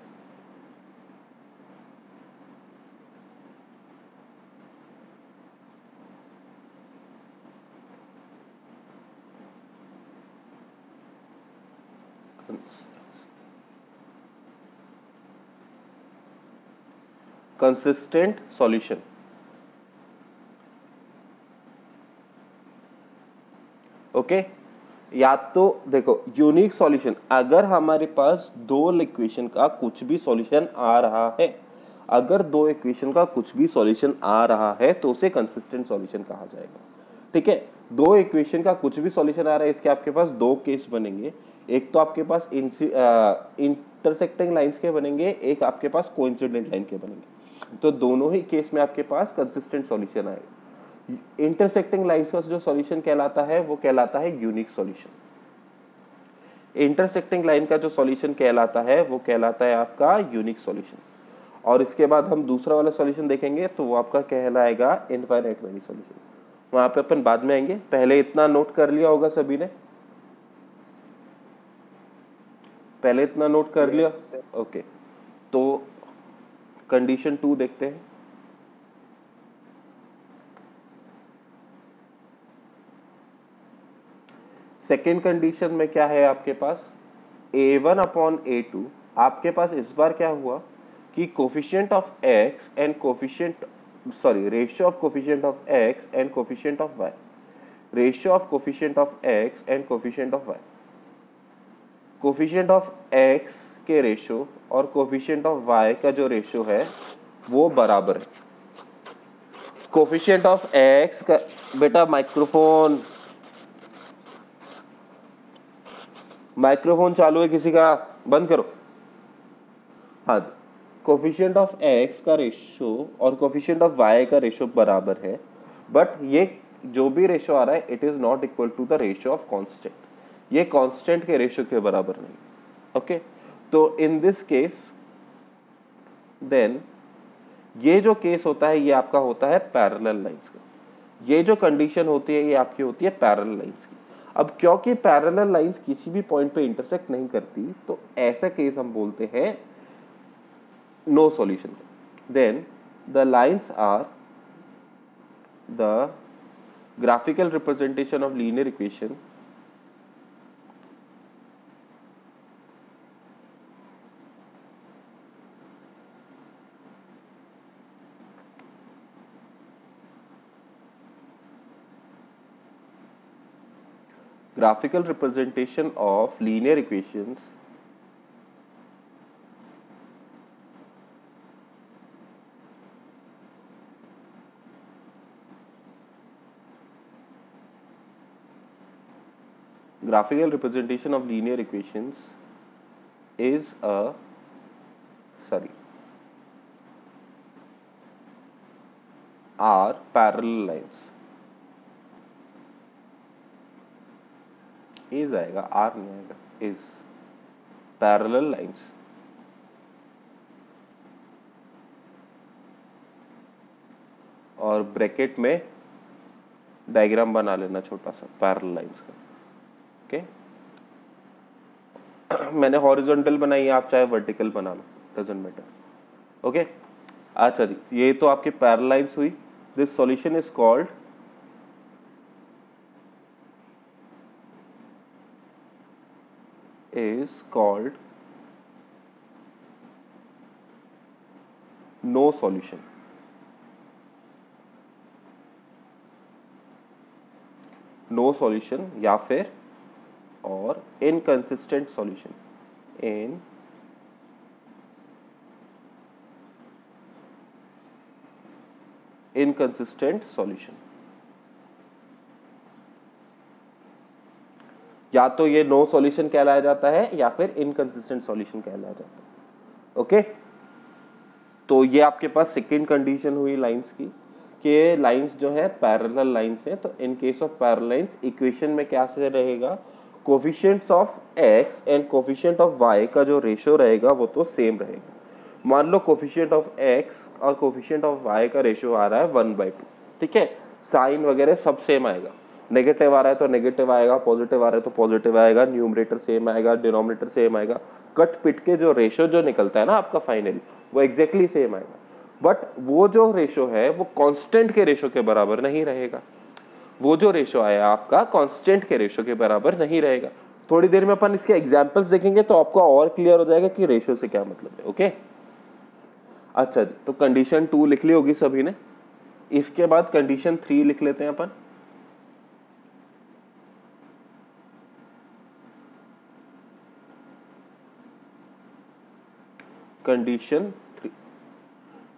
Consistent solution, okay. या तो देखो यूनिक सॉल्यूशन, अगर हमारे पास दो इक्वेशन का कुछ भी सॉल्यूशन आ रहा है, अगर दो इक्वेशन का कुछ भी सॉल्यूशन आ रहा है तो उसे कंसिस्टेंट सॉल्यूशन कहा जाएगा, ठीक है। दो इक्वेशन का कुछ भी सॉल्यूशन आ रहा है, इसके आपके पास दो केस बनेंगे। एक तो आपके पास इंटरसेक्टिंग लाइंस के बनेंगे, एक आपके पास कोइंसिडेंट लाइन के बनेंगे। तो दोनों ही केस में आपके पास कंसिस्टेंट सॉल्यूशन आएगा। इंटरसेक्टिंग लाइंस का जो सॉल्यूशन कहलाता है वो कहलाता है यूनिक सॉल्यूशन। इंटरसेक्टिंग लाइन का जो सॉल्यूशन कहलाता है वो कहलाता है आपका यूनिक सॉल्यूशन। और इसके बाद हम दूसरा वाला सॉल्यूशन देखेंगे तो वो आपका कहलाएगा इनफाइनाइट मैनी सॉल्यूशन। वहां पे अपन बाद में आएंगे, पहले इतना नोट कर लिया होगा सभी ने, पहले इतना नोट कर लिया। ओके, तो कंडीशन 2 देखते हैं। सेकेंड कंडीशन में क्या है आपके पास, a1 अपॉन a2। आपके पास इस बार क्या हुआ कि coefficient of x and coefficient, sorry, ratio of coefficient of x and coefficient of y, ratio of coefficient of x and coefficient of y। Coefficient of x के रेशियो और coefficient of y का जो ratio है वो बराबर है। Coefficient of x का, बेटा माइक्रोफोन चालू है किसी का, बंद करो। हाँ, कोफिशिएंट ऑफ x का रेशियो और कोफिशिएंट ऑफ y का रेशियो बराबर है, बट ये जो भी रेशियो आ रहा है it is not equal to the ratio of constant, ये कांस्टेंट के रेशियो के बराबर नहीं। ओके, तो इन दिस केस देन ये जो केस होता है ये आपका होता है पैरेलल लाइंस का। ये जो कंडीशन होती है ये आपकी होती है पैरेलल लाइंस की। अब क्योंकि पैरेलल लाइंस किसी भी पॉइंट पे इंटरसेक्ट नहीं करती तो ऐसा केस हम बोलते हैं no solution. Then the lines are the graphical representation of linear equation graphical representation of linear equations is a, sorry, are parallel lines। is आएगा, आर नहीं आएगा, is parallel lines। और ब्रैकेट में डायग्राम बना लेना छोटा सा पैरेलल लाइंस का। ओके, मैंने हॉरिजॉन्टल बनाई है, आप चाहे वर्टिकल बना लो, डजंट मैटर। ओके, अच्छा जी, ये तो आपकी पैरेलल लाइंस हुई। This solution is called no solution. No solution या फिर और इनकंसिस्टेंट सॉल्यूशन, इनकंसिस्टेंट सॉल्यूशन। या तो ये नो सॉल्यूशन कहलाया जाता है या फिर इनकंसिस्टेंट सॉल्यूशन कहलाया जाता है। ओके, तो ये आपके पास सेकेंड कंडीशन हुई लाइंस की कि लाइंस जो है पैरेलल लाइंस है। तो in case of parallel lines equation में क्या से रहेगा, coefficients of x and coefficient of y का जो रेशियो रहेगा वो तो सेम रहेगा। मान लो कोफिशिएंट ऑफ x और कोफिशिएंट ऑफ y का रेशियो आ रहा है 1/2, ठीक है, साइन वगैरह सब सेम आएगा, नेगेटिव आ रहा है तो नेगेटिव आएगा, पॉजिटिव आ रहा है तो पॉजिटिव आएगा, न्यूमरेटर सेम आएगा, डिनोमिनेटर सेम आएगा, कट पिट के जो रेशियो जो निकलता है ना आपका फाइनली वो एग्जैक्टली सेम आएगा। बट वो जो रेशियो है वो कांस्टेंट के रेशियो के बराबर नहीं रहेगा। वो जो रेशियो आया आपका कांस्टेंट के रेशियो के बराबर नहीं रहेगा। थोड़ी देर में अपन इसके एग्जांपल्स देखेंगे तो आपको और क्लियर हो जाएगा कि रेशियो से क्या मतलब है। ओके, अच्छा जी, तो कंडीशन 2 लिख ली होगी सभी ने। इसके बाद कंडीशन 3 लिख लेते हैं अपन।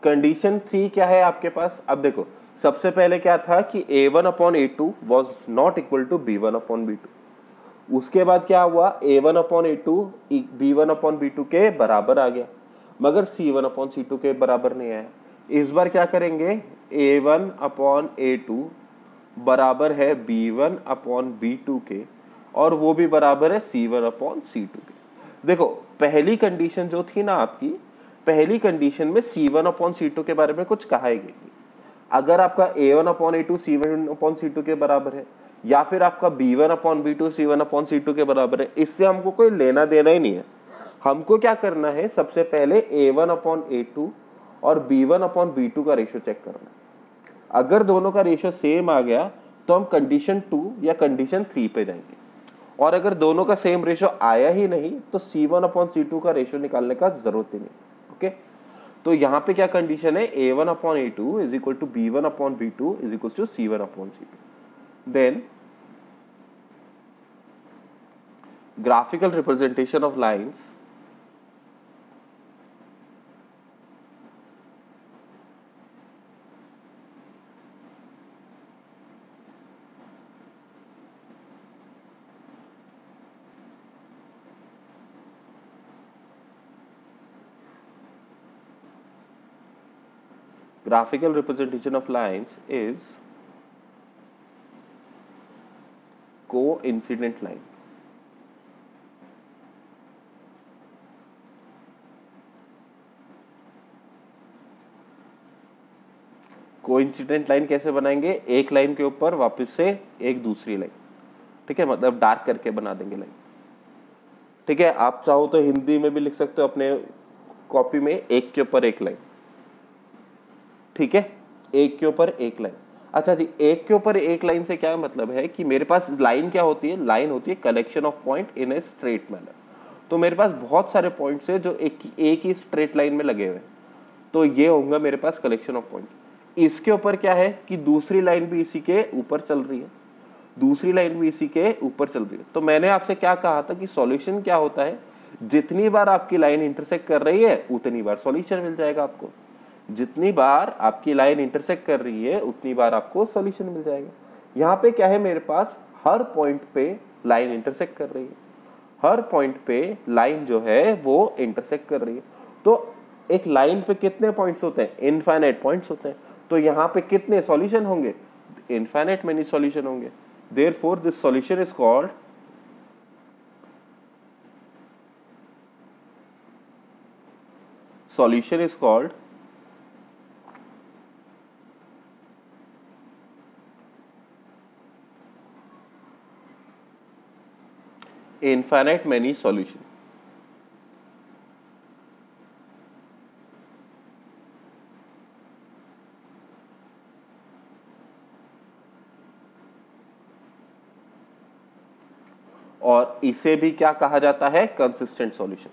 कंडीशन 3 क्या है आपके पास, अब देखो सबसे पहले क्या था कि a1 upon a2 was not equal to b1 upon b2। उसके बाद क्या हुआ, a1 upon a2 b1 upon b2 के बराबर आ गया, मगर c1 अपॉन c2 के बराबर नहीं आया। इस बार क्या करेंगे, a1 अपॉन a2 बराबर है b1 अपॉन b2 के, और वो भी बराबर है c1 अपॉन c2 के। देखो पहली कंडीशन जो थी ना आपकी, पहली कंडीशन में C1/C2 के बारे में कुछ कहा ही नहीं। अगर आपका A1/A2 C1/C2 के बराबर है या फिर आपका B1/B2 C1/C2 के बराबर है, इससे हमको कोई लेना देना ही नहीं है। हमको क्या करना है, सबसे पहले A1/A2 और B1/B2 का रेशियो चेक करना है। अगर दोनों का रेशियो सेम आ गया तो हम कंडीशन 2 या कंडीशन 3 पे जाएंगे, और अगर दोनों का सेम रेशियो आया ही नहीं तो C1/C2 का रेशियो निकालने का जरूरत ही नहीं। ओके, तो यहाँ पे क्या कंडीशन है, A1/A2 is equal to B1/B2 is equal to C1/C2। Then graphical representation of lines graphical representation of lines is coincident line। Coincident line कैसे बनाएंगे, एक लाइन के ऊपर वापस से एक दूसरी लाइन, ठीक है, मतलब डार्क करके बना देंगे लाइन। ठीक है, आप चाहो तो हिंदी में भी लिख सकते हो अपने कॉपी में, एक के ऊपर एक लाइन। ठीक है, एक के ऊपर एक लाइन। अच्छा जी, एक के ऊपर एक लाइन से क्या मतलब है कि मेरे पास लाइन क्या होती है, लाइन होती है collection of point in a straight manner. तो मेरे पास बहुत सारे पॉइंट्स है जो एक ही स्ट्रेट लाइन में लगे हुए हैं, तो ये होगा मेरे पास कलेक्शन ऑफ पॉइंट। इसके ऊपर क्या है कि दूसरी लाइन भी इसी के ऊपर चल रही है, दूसरी लाइन भी इसी के ऊपर चल रही है। तो मैंने आपसे क्या कहा था कि सॉल्यूशन क्या होता है, जितनी बार आपकी लाइन इंटरसेक्ट कर रही है उतनी बार सॉल्यूशन मिल जाएगा आपको। जितनी बार आपकी लाइन इंटरसेक्ट कर रही है उतनी बार आपको सॉल्यूशन मिल जाएगा। यहाँ पे क्या है, मेरे पास हर पॉइंट पे लाइन इंटरसेक्ट कर रही है, हर पॉइंट पे लाइन जो है वो इंटरसेक्ट कर रही है। तो एक लाइन पे कितने पॉइंट्स होते हैं, इनफाइनाइट पॉइंट्स होते हैं। तो यहाँ पे कितने सॉल्यूशन होंगे, इनफाइनाइट मेनी सॉल्यूशन होंगे। Therefore this solution is called infinite many solution। और इसे भी क्या कहा जाता है, कंसिस्टेंट सॉल्यूशन।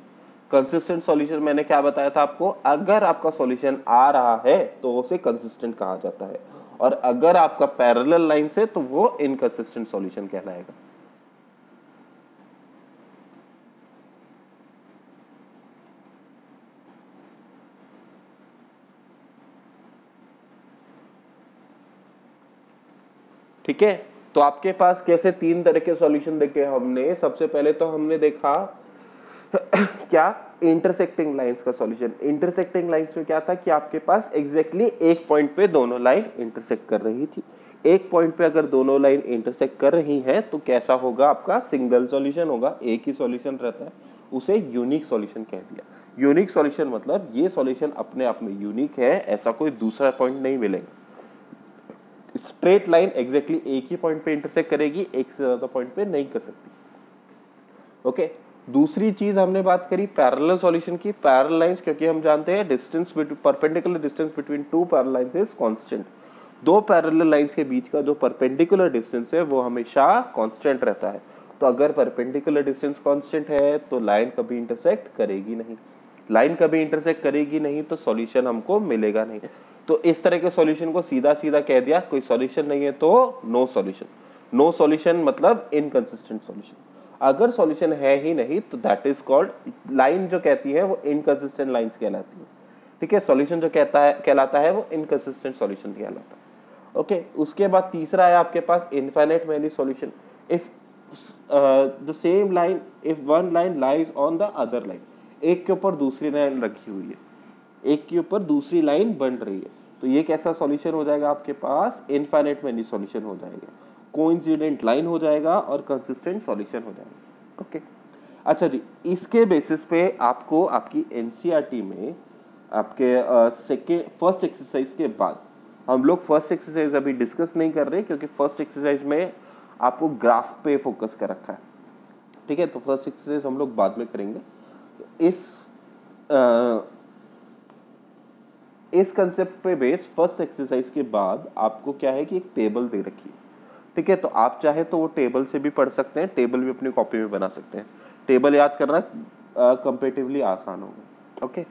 कंसिस्टेंट सॉल्यूशन मैंने क्या बताया था आपको, अगर आपका सॉल्यूशन आ रहा है तो उसे कंसिस्टेंट कहा जाता है, और अगर आपका पैरेलल लाइन से तो वो इनकंसिस्टेंट सॉल्यूशन कहलाएगा। ठीक है, तो आपके पास कैसे तीन तरह के सॉल्यूशन देखे हमने। सबसे पहले तो हमने देखा क्या, इंटरसेक्टिंग लाइंस का सॉल्यूशन। इंटरसेक्टिंग लाइंस में क्या था कि आपके पास एग्जैक्टली एक पॉइंट पे दोनों लाइन इंटरसेक्ट कर रही थी। एक पॉइंट पे अगर दोनों लाइन इंटरसेक्ट कर रही हैं तो कैसा होगा, आपका सिंगल सॉल्यूशन होगा, एक ही सॉल्यूशन रहता है, उसे यूनिक सॉल्यूशन कह दिया। यूनिक सॉल्यूशन मतलब ये सॉल्यूशन अपने आप में यूनिक है, ऐसा कोई दूसरा पॉइंट नहीं मिलेगा। स्ट्रेट लाइन एग्जैक्टली एक ही पॉइंट पे इंटरसेक्ट करेगी, एक से ज्यादा पॉइंट पे नहीं कर सकती। ओके, दूसरी चीज हमने बात करी पैरेलल सॉल्यूशन की। पैरेलल लाइंस, क्योंकि हम जानते हैं distance perpendicular distance between two parallel lines is constant. दो पैरेलल लाइंस के बीच का जो परपेंडिकुलर डिस्टेंस है वो हमेशा कांस्टेंट रहता है। तो अगर परपेंडिकुलर डिस्टेंस कांस्टेंट है तो लाइन कभी इंटरसेक्ट करेगी नहीं, लाइन कभी इंटरसेक्ट करेगी नहीं तो सॉल्यूशन हमको मिलेगा नहीं। तो इस तरह के सॉल्यूशन को सीधा सीधा कह दिया, कोई सॉल्यूशन नहीं है तो नो सॉल्यूशन। नो सॉल्यूशन मतलब इनकंसिस्टेंट सॉल्यूशन। अगर सॉल्यूशन है ही नहीं तो दैट इज कॉल्ड, लाइन जो कहती है वो इनकंसिस्टेंट लाइंस कहलाती है। ठीक है, सॉल्यूशन जो कहलाता है वो इनकंसिस्टेंट सॉल्यूशन कहलाता है। ओके, उसके बाद तीसरा है आपके पास infinite many solution. If the same line, if one line lies on the other line, एक के ऊपर दूसरी लाइन रखी हुई है, एक के ऊपर दूसरी लाइन बन रही है, तो ये कैसा सॉल्यूशन हो जाएगा आपके पास, इनफाइनाइट मेनी सॉल्यूशन हो जाएगा, कोइंसिडेंट लाइन हो जाएगा और कंसिस्टेंट सॉल्यूशन हो जाएगा। ओके, अच्छा जी, इसके बेसिस पे आपको आपकी एनसीईआरटी में आपके फर्स्ट एक्सरसाइज के बाद। हम लोग फर्स्ट एक्सरसाइज अभी डिस्कस नहीं कर रहे क्योंकि फर्स्ट एक्सरसाइज में आपको ग्राफ पे फोकस कर रखा है, ठीक है। तो फर्स्ट एक्सरसाइज हम लोग बाद में करेंगे। इस कंसेप्ट पे बेस फर्स्ट एक्सरसाइज के बाद आपको क्या है कि एक टेबल दे रखी है, ठीक है। तो आप चाहे तो वो टेबल से भी पढ़ सकते हैं, टेबल भी अपनी कॉपी में बना सकते हैं। टेबल याद करना कंपेरेटिवली आसान होगा, ओके।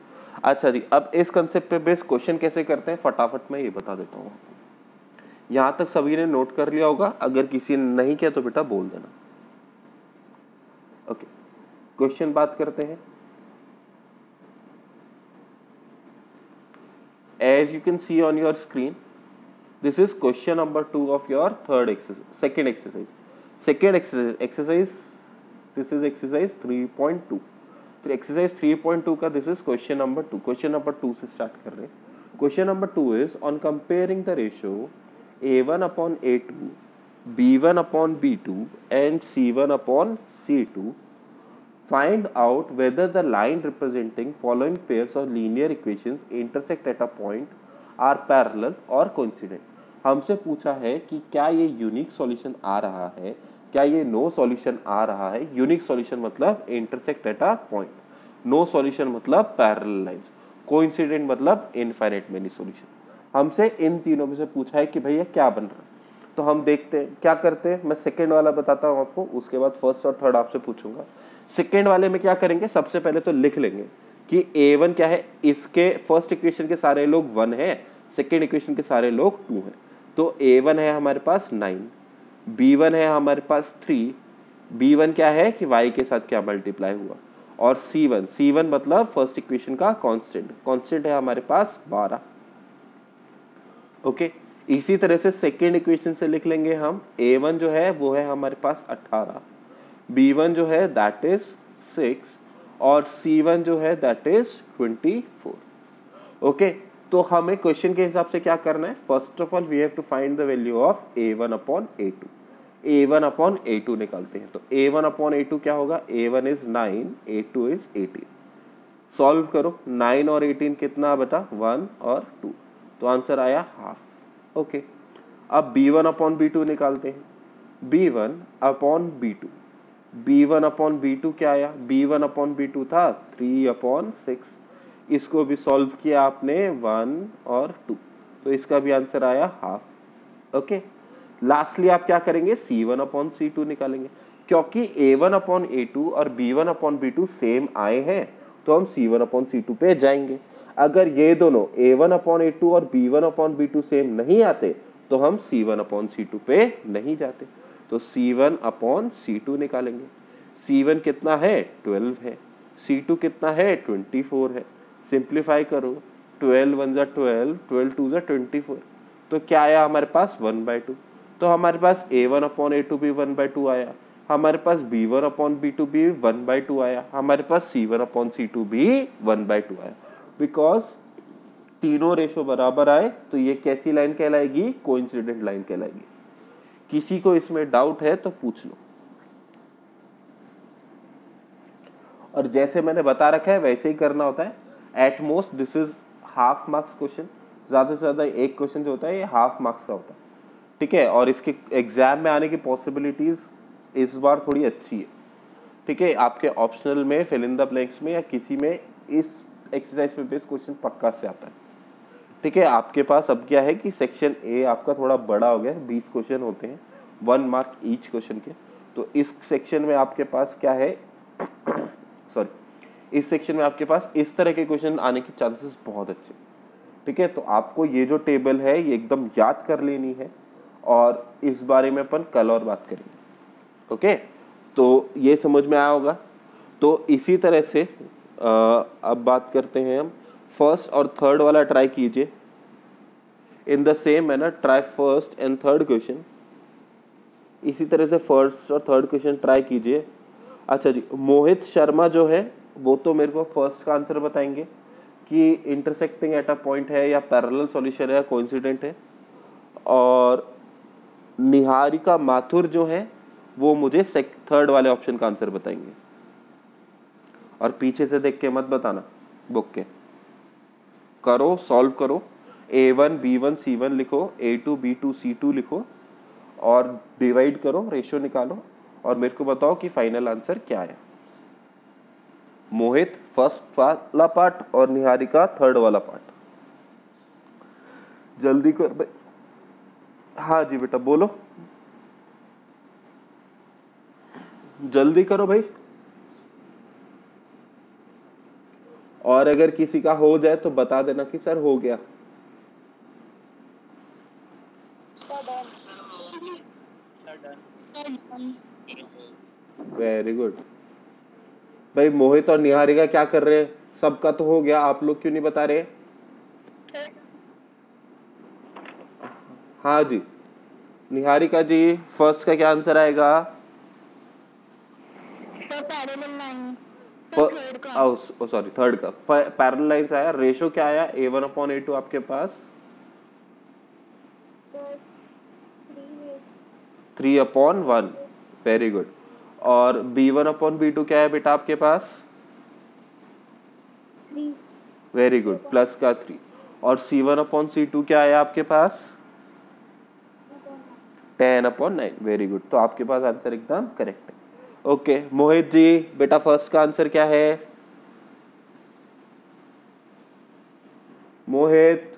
अच्छा जी, अब इस कंसेप्ट पे बेस क्वेश्चन कैसे करते हैं फटाफट मैं ये बता देता हूँ आपको। यहाँ तक सभी ने नोट कर लिया होगा, अगर किसी ने नहीं किया तो बेटा बोल देना, ओके। क्वेश्चन बात करते हैं। As you can see on your screen, this is question number 2 of your second exercise. This is exercise 3.2. तो exercise 3.2 का this is question number 2. Question number 2 से start कर रहे हैं। Question number 2 is on comparing the ratio A1 upon A2, B1 upon B2 and C1 upon C2. Find out whether the line representing following pairs of linear equations intersect at a point, are parallel or coincident. हमसे पूछा है कि क्या ये unique solution आ रहा है, क्या ये नो सॉल्यूशन आ रहा है। यूनिक सॉल्यूशन मतलब intersect at a point, no solution मतलब पैरेलल लाइंस, कोइंसिडेंट मतलब इनफाइनाइट मेनी सॉल्यूशन। हमसे इन तीनों में से पूछा है कि भैया क्या बन रहा है। तो हम देखते हैं क्या करते हैं। मैं सेकेंड वाला बताता हूँ आपको, उसके बाद फर्स्ट और थर्ड आपसे पूछूंगा। सेकेंड वाले में क्या करेंगे, सबसे पहले तो लिख लेंगे कि A1 क्या है, इसके फर्स्ट इक्वेशन के सारे लोग 1 है, सेकेंड इक्वेशन के सारे लोग 2 हैं। तो A1 है हमारे पास 9, B1 है हमारे पास 3, B1 क्या है कि y के साथ क्या मल्टीप्लाई हुआ, और C1 मतलब फर्स्ट इक्वेशन का कांस्टेंट है हमारे पास 12, ओके। इसी तरह से सेकेंड इक्वेशन से लिख लेंगे हम, A1 जो है वो है हमारे पास 18, B1 जो है दैट इज 6 और C1 जो है दैट इज 24, ओके। तो हमें क्वेश्चन के हिसाब से क्या करना है, first of all we have to find the value of A1 upon A2। A1 upon A2 निकालते हैं। तो A1 अपॉन A2 क्या होगा, A1 is 9, A2 is 18। Solve करो, 9 और 18 कितना बता, 1 और 2, तो आंसर आया हाफ, ओके। अब B1 अपॉन B2 निकालते हैं। B1 अपॉन B2 क्या आया, B1 अपॉन B2 था 3 अपॉन 6, इसको भी सॉल्व किया आपने 1 और 2, तो इसका भी आंसर आया हाफ, ओके। लास्टली आप क्या करेंगे, C1 अपॉन C2 निकालेंगे। क्योंकि A1 अपॉन A2 और B1 अपॉन B2 सेम आए हैं तो हम C1 अपॉन C2 पे जाएंगे। अगर ये दोनों A1 अपॉन A2 और B1 अपॉन B2 सेम नहीं आते तो हम C1 अपॉन C2 पे नहीं जाते। तो C1 अपॉन C2 निकालेंगे। C1 कितना है, 12 है, C2 कितना है, 24 है। सिंप्लीफाई करो, 12 1 जा 12, 12 2 जा 24, तो क्या आया हमारे पास 1/2। तो हमारे पास A1 अपॉन A2 भी 1/2 आया, हमारे पास B1 अपॉन B2 भी 1/2 आया, हमारे पास C1 अपॉन C2 भी 1/2 आया। बिकॉज तीनों रेशो बराबर आए तो ये कैसी लाइन कहलाएगी, कोइंसिडेंट लाइन कहलाएगी। किसी को इसमें डाउट है तो पूछ लो। और जैसे मैंने बता रखा है वैसे ही करना होता है। At most this is half marks question, ज्यादा से ज्यादा एक क्वेश्चन जो होता है ये हाफ मार्क्स का होता है, ठीक है। और इसके एग्जाम में आने की पॉसिबिलिटीज इस बार थोड़ी अच्छी है, ठीक है। आपके ऑप्शनल में, फिल इन द ब्लैंक्स में या किसी में इस एक्सरसाइज में बेस्ड क्वेश्चन पक्का से आता है, ठीक है। आपके पास अब क्या है कि सेक्शन ए आपका थोड़ा बड़ा हो गया है, 20 क्वेश्चन होते हैं, 1 मार्क ईच क्वेश्चन के। तो इस सेक्शन में आपके पास क्या है इस सेक्शन में आपके पास इस तरह के क्वेश्चन आने के चांसेस बहुत अच्छे, ठीक है। तो आपको ये जो टेबल है ये एकदम याद कर लेनी है और इस बारे में अपन कल और बात करेंगे, ओके। तो ये समझ में आया होगा। तो इसी तरह से अब बात करते हैं हम फर्स्ट और थर्ड वाला, ट्राई कीजिए in the same manner, try first and third question. इसी तरह से फर्स्ट और थर्ड क्वेश्चन ट्राई कीजिए। अच्छा जी, मोहित शर्मा जो है वो तो मेरे को फर्स्ट का आंसर बताएंगे कि इंटरसेक्टिंग एट अ पॉइंट है या पैरेलल सॉल्यूशन है या कोइंसिडेंट है, और निहारिका माथुर जो है वो मुझे थर्ड वाले ऑप्शन का आंसर बताएंगे। और पीछे से देख के मत बताना बुक के। करो, सॉल्व करो, A1 B1 C1 लिखो, A2 B2 C2 लिखो और डिवाइड करो, रेशियो निकालो और मेरे को बताओ कि फाइनल आंसर क्या है। मोहित फर्स्ट वाला पार्ट और निहारिका थर्ड वाला पार्ट। जल्दी कर भाई। हाँ जी बेटा बोलो, जल्दी करो भाई। और अगर किसी का हो जाए तो बता देना कि सर हो गया। वेरी गुड भाई। मोहित और निहारिका क्या कर रहे हैं? सबका तो हो गया, आप लोग क्यों नहीं बता रहे? हाँ जी निहारिका जी, फर्स्ट का क्या आंसर आएगा? सॉरी थर्ड का पैरेलल लाइंस आया। रेशो क्या आया? A1/A2 आपके पास 3/1। Very good. और B1/B2 क्या है बेटा आपके पास? वेरी गुड, प्लस का 3। और C1/C2 क्या है आपके पास? 10/9। वेरी गुड, तो आपके पास आंसर एकदम करेक्ट है। ओके मोहित जी बेटा फर्स्ट का आंसर क्या है? मोहित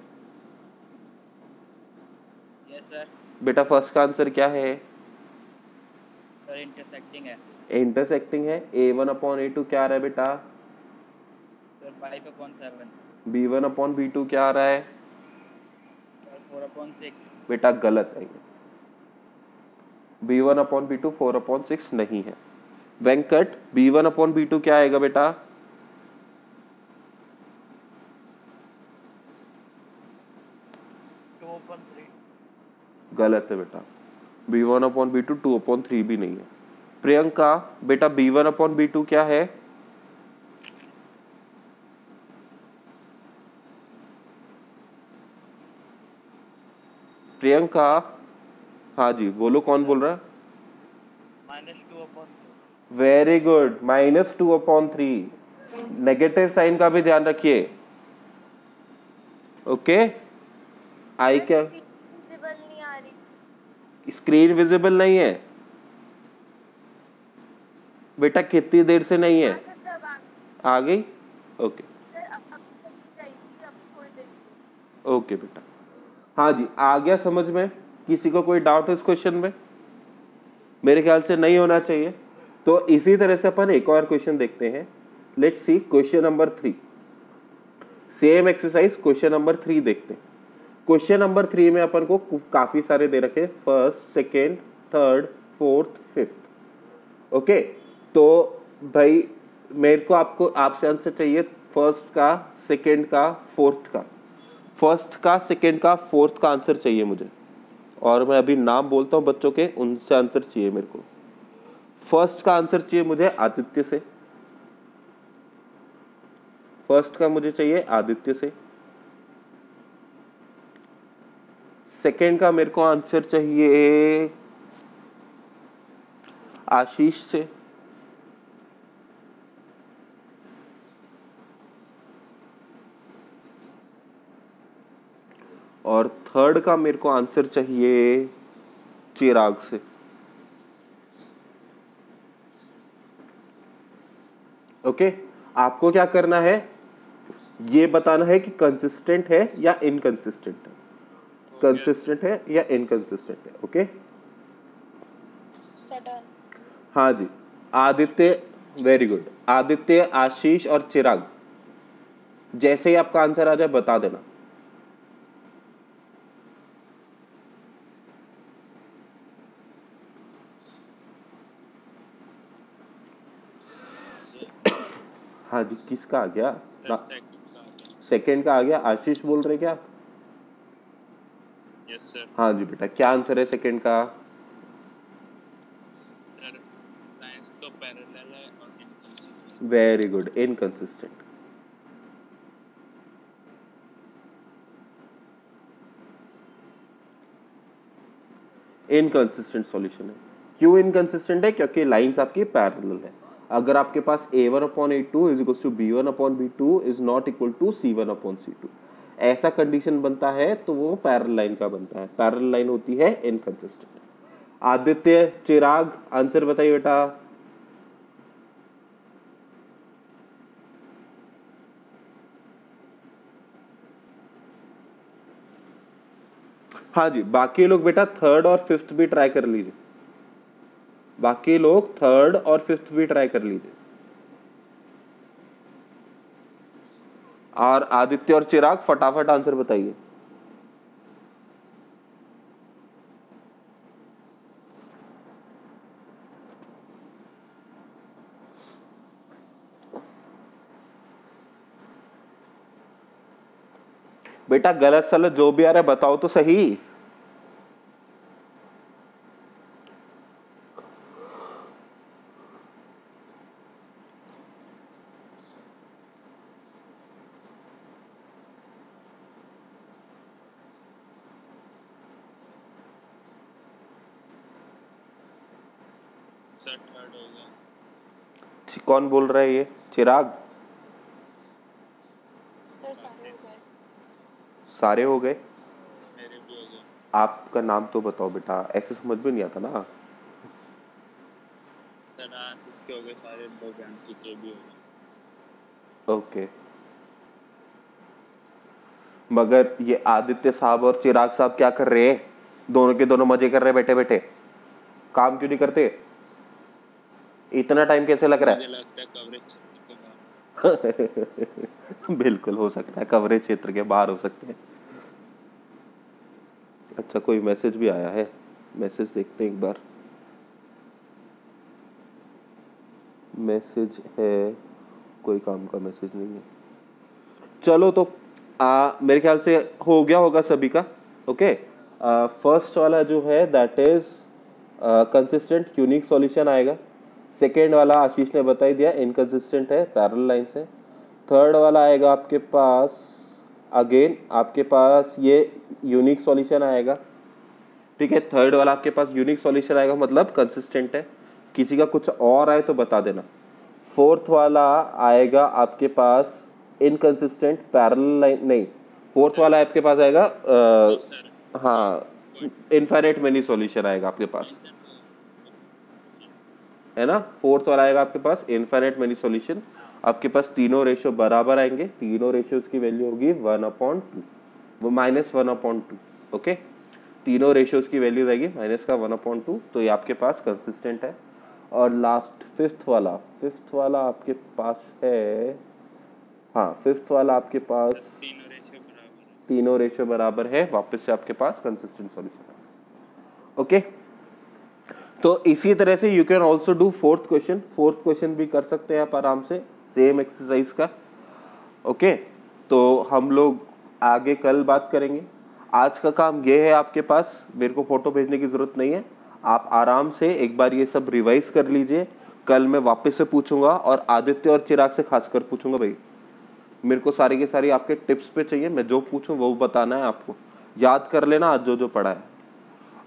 यस सर। बेटा फर्स्ट का आंसर क्या है? सर इंटरसेक्टिंग है। इंटरसेक्टिंग है। A1/A2 क्या आ रहा है बेटा? सर 5/7। B1/B2 क्या आ रहा है? सर 4/6। बेटा गलत है ये। B1/B2 4/6 नहीं है। वेंकट B1/B2 क्या आएगा बेटा? गलत है बेटा। B1/B2 2/3 भी नहीं है। प्रियंका बेटा B1/B2 क्या है? प्रियंका हाँ जी बोलो, कौन बोल रहा है? -2/3। Very good, -2/3। नेगेटिव साइन का भी ध्यान रखिए। ओके आई क्या विजिबल नहीं आ रही। स्क्रीन विजिबल नहीं है बेटा? कितनी देर से नहीं है? आ गई। ओके ओके बेटा। हाँ जी आ गया समझ में। किसी को कोई डाउट है इस क्वेश्चन में? मेरे ख्याल से नहीं होना चाहिए। तो इसी तरह से अपन एक और क्वेश्चन देखते हैं। Let's see question number 3। Same exercise question number 3 देखते हैं। क्वेश्चन नंबर 3 में अपन को काफी सारे दे रखे, first second third fourth fifth. Okay तो भाई मेरे को आपसे आंसर चाहिए फर्स्ट का, सेकेंड का, फोर्थ का। फर्स्ट का, सेकेंड का, फोर्थ का आंसर चाहिए मुझे। और मैं अभी नाम बोलता हूँ बच्चों के, उनसे आंसर चाहिए मेरे को। फर्स्ट का आंसर चाहिए मुझे आदित्य से। फर्स्ट का मुझे चाहिए आदित्य से। सेकेंड का मेरे को आंसर चाहिए आशीष से। और थर्ड का मेरे को आंसर चाहिए चिराग से। ओके आपको क्या करना है, ये बताना है कि कंसिस्टेंट है या इनकंसिस्टेंट है। कंसिस्टेंट है या इनकंसिस्टेंट है। ओके हाँ जी आदित्य, वेरी गुड। आदित्य, आशीष और चिराग, जैसे ही आपका आंसर आ जाए बता देना। हाँ जी किसका आ गया? सेकेंड का आ गया। आशीष बोल रहे क्या? Yes sir. हाँ जी बेटा क्या आंसर है सेकेंड का? सर लाइंस तो पैरेलल है और inconsistent. Very good, inconsistent. Inconsistent solution है। क्यों इनकंसिस्टेंट है? क्योंकि लाइंस आपकी पैरेलल है। अगर आपके पास A1/A2 is equal to B1/B2 is not equal to C1/C2। ऐसा कंडीशन बनता है तो वो पैरेलल लाइन का बनता है। पैरेलल लाइन होती है इनकंसिस्टेंट। आदित्य, चिराग, आंसर बताइए बेटा। हाँ जी, बाकी लोग बेटा थर्ड और फिफ्थ भी ट्राई कर लीजिए। बाकी लोग थर्ड और फिफ्थ भी ट्राई कर लीजिए। और आदित्य और चिराग फटाफट आंसर बताइए। बेटा गलत सलत जो भी आ रहा है बताओ तो सही। सर थर्ड हो गया। कौन बोल रहा है ये? चिराग? सर सारे हो गए। सारे हो गए? मेरे भी हो गए। आपका नाम तो बताओ बेटा, ऐसे समझ में नहीं आता ना। सर आशीष के हो गए सारे, दो ज्ञानसी के भी हो गए। ओके, मगर ये आदित्य साहब और चिराग साहब क्या कर रहे हैं? दोनों के दोनों मजे कर रहे हैं बैठे बैठे, काम क्यों नहीं करते? इतना टाइम कैसे लग रहा मुझे है? लगता है कवरेज क्षेत्र के बाहर। बिल्कुल हो सकता है, कवरेज क्षेत्र के बाहर हो सकते हैं। अच्छा, कोई मैसेज भी आया है, मैसेज देखते हैं एक बार। मैसेज है, कोई काम का मैसेज नहीं है। चलो तो मेरे ख्याल से हो गया होगा सभी का। ओके, फर्स्ट वाला जो है that is consistent unique solution आएगा। सेकेंड वाला आशीष ने बता ही दिया, इनकंसिस्टेंट है, पैरेलल लाइन से। थर्ड वाला आएगा आपके पास, अगेन आपके पास ये यूनिक सॉल्यूशन आएगा। ठीक है, थर्ड वाला आपके पास यूनिक सॉल्यूशन आएगा, मतलब कंसिस्टेंट है। किसी का कुछ और आए तो बता देना। फोर्थ वाला आएगा आपके पास इनकंसिस्टेंट पैरेलल लाइन, नहीं, फोर्थ वाला आपके पास आएगा सर हाँ, इनफाइनाइट मेनी सॉल्यूशन आएगा आपके पास, है ना। फोर्थ वाला आएगा आपके पास इनफाइनाइट मेनी सॉल्यूशन। आपके पास तीनों रेशियो बराबर आएंगे, तीनों रेशियोज की वैल्यू होगी 1/2, वो -1/2। ओके, तीनों रेशियोज की वैल्यू आएगी माइनस का 1/2, तो ये आपके पास कंसिस्टेंट है। और लास्ट फिफ्थ वाला आपके पास है, हाँ, फिफ्थ वाला आपके पास तीनों रेशियो बराबर है, वापस से आपके पास कंसिस्टेंट सॉल्यूशन है। ओके, तो इसी तरह से you can also do fourth question भी कर सकते हैं आप आराम से, सेम एक्सरसाइज का। ओके, तो हम लोग आगे कल बात करेंगे। आज का काम ये है आपके पास, मेरे को फोटो भेजने की जरूरत नहीं है, आप आराम से एक बार ये सब रिवाइज कर लीजिए। कल मैं वापस से पूछूंगा, और आदित्य और चिराग से खासकर पूछूंगा, भाई मेरे को सारी की सारी आपके टिप्स पे चाहिए, मैं जो पूछूं वो बताना है आपको, याद कर लेना आज जो जो पढ़ा है।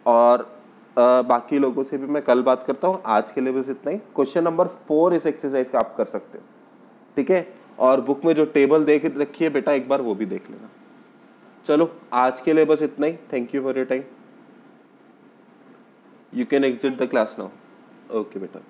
और बाकी लोगों से भी मैं कल बात करता हूँ। आज के लिए बस इतना ही। क्वेश्चन नंबर 4 इस एक्सरसाइज का आप कर सकते हो, ठीक है। और बुक में जो टेबल देख रखी है बेटा, एक बार वो भी देख लेना। चलो आज के लिए बस इतना ही। Thank you for your time. You can exit the class now. Okay बेटा।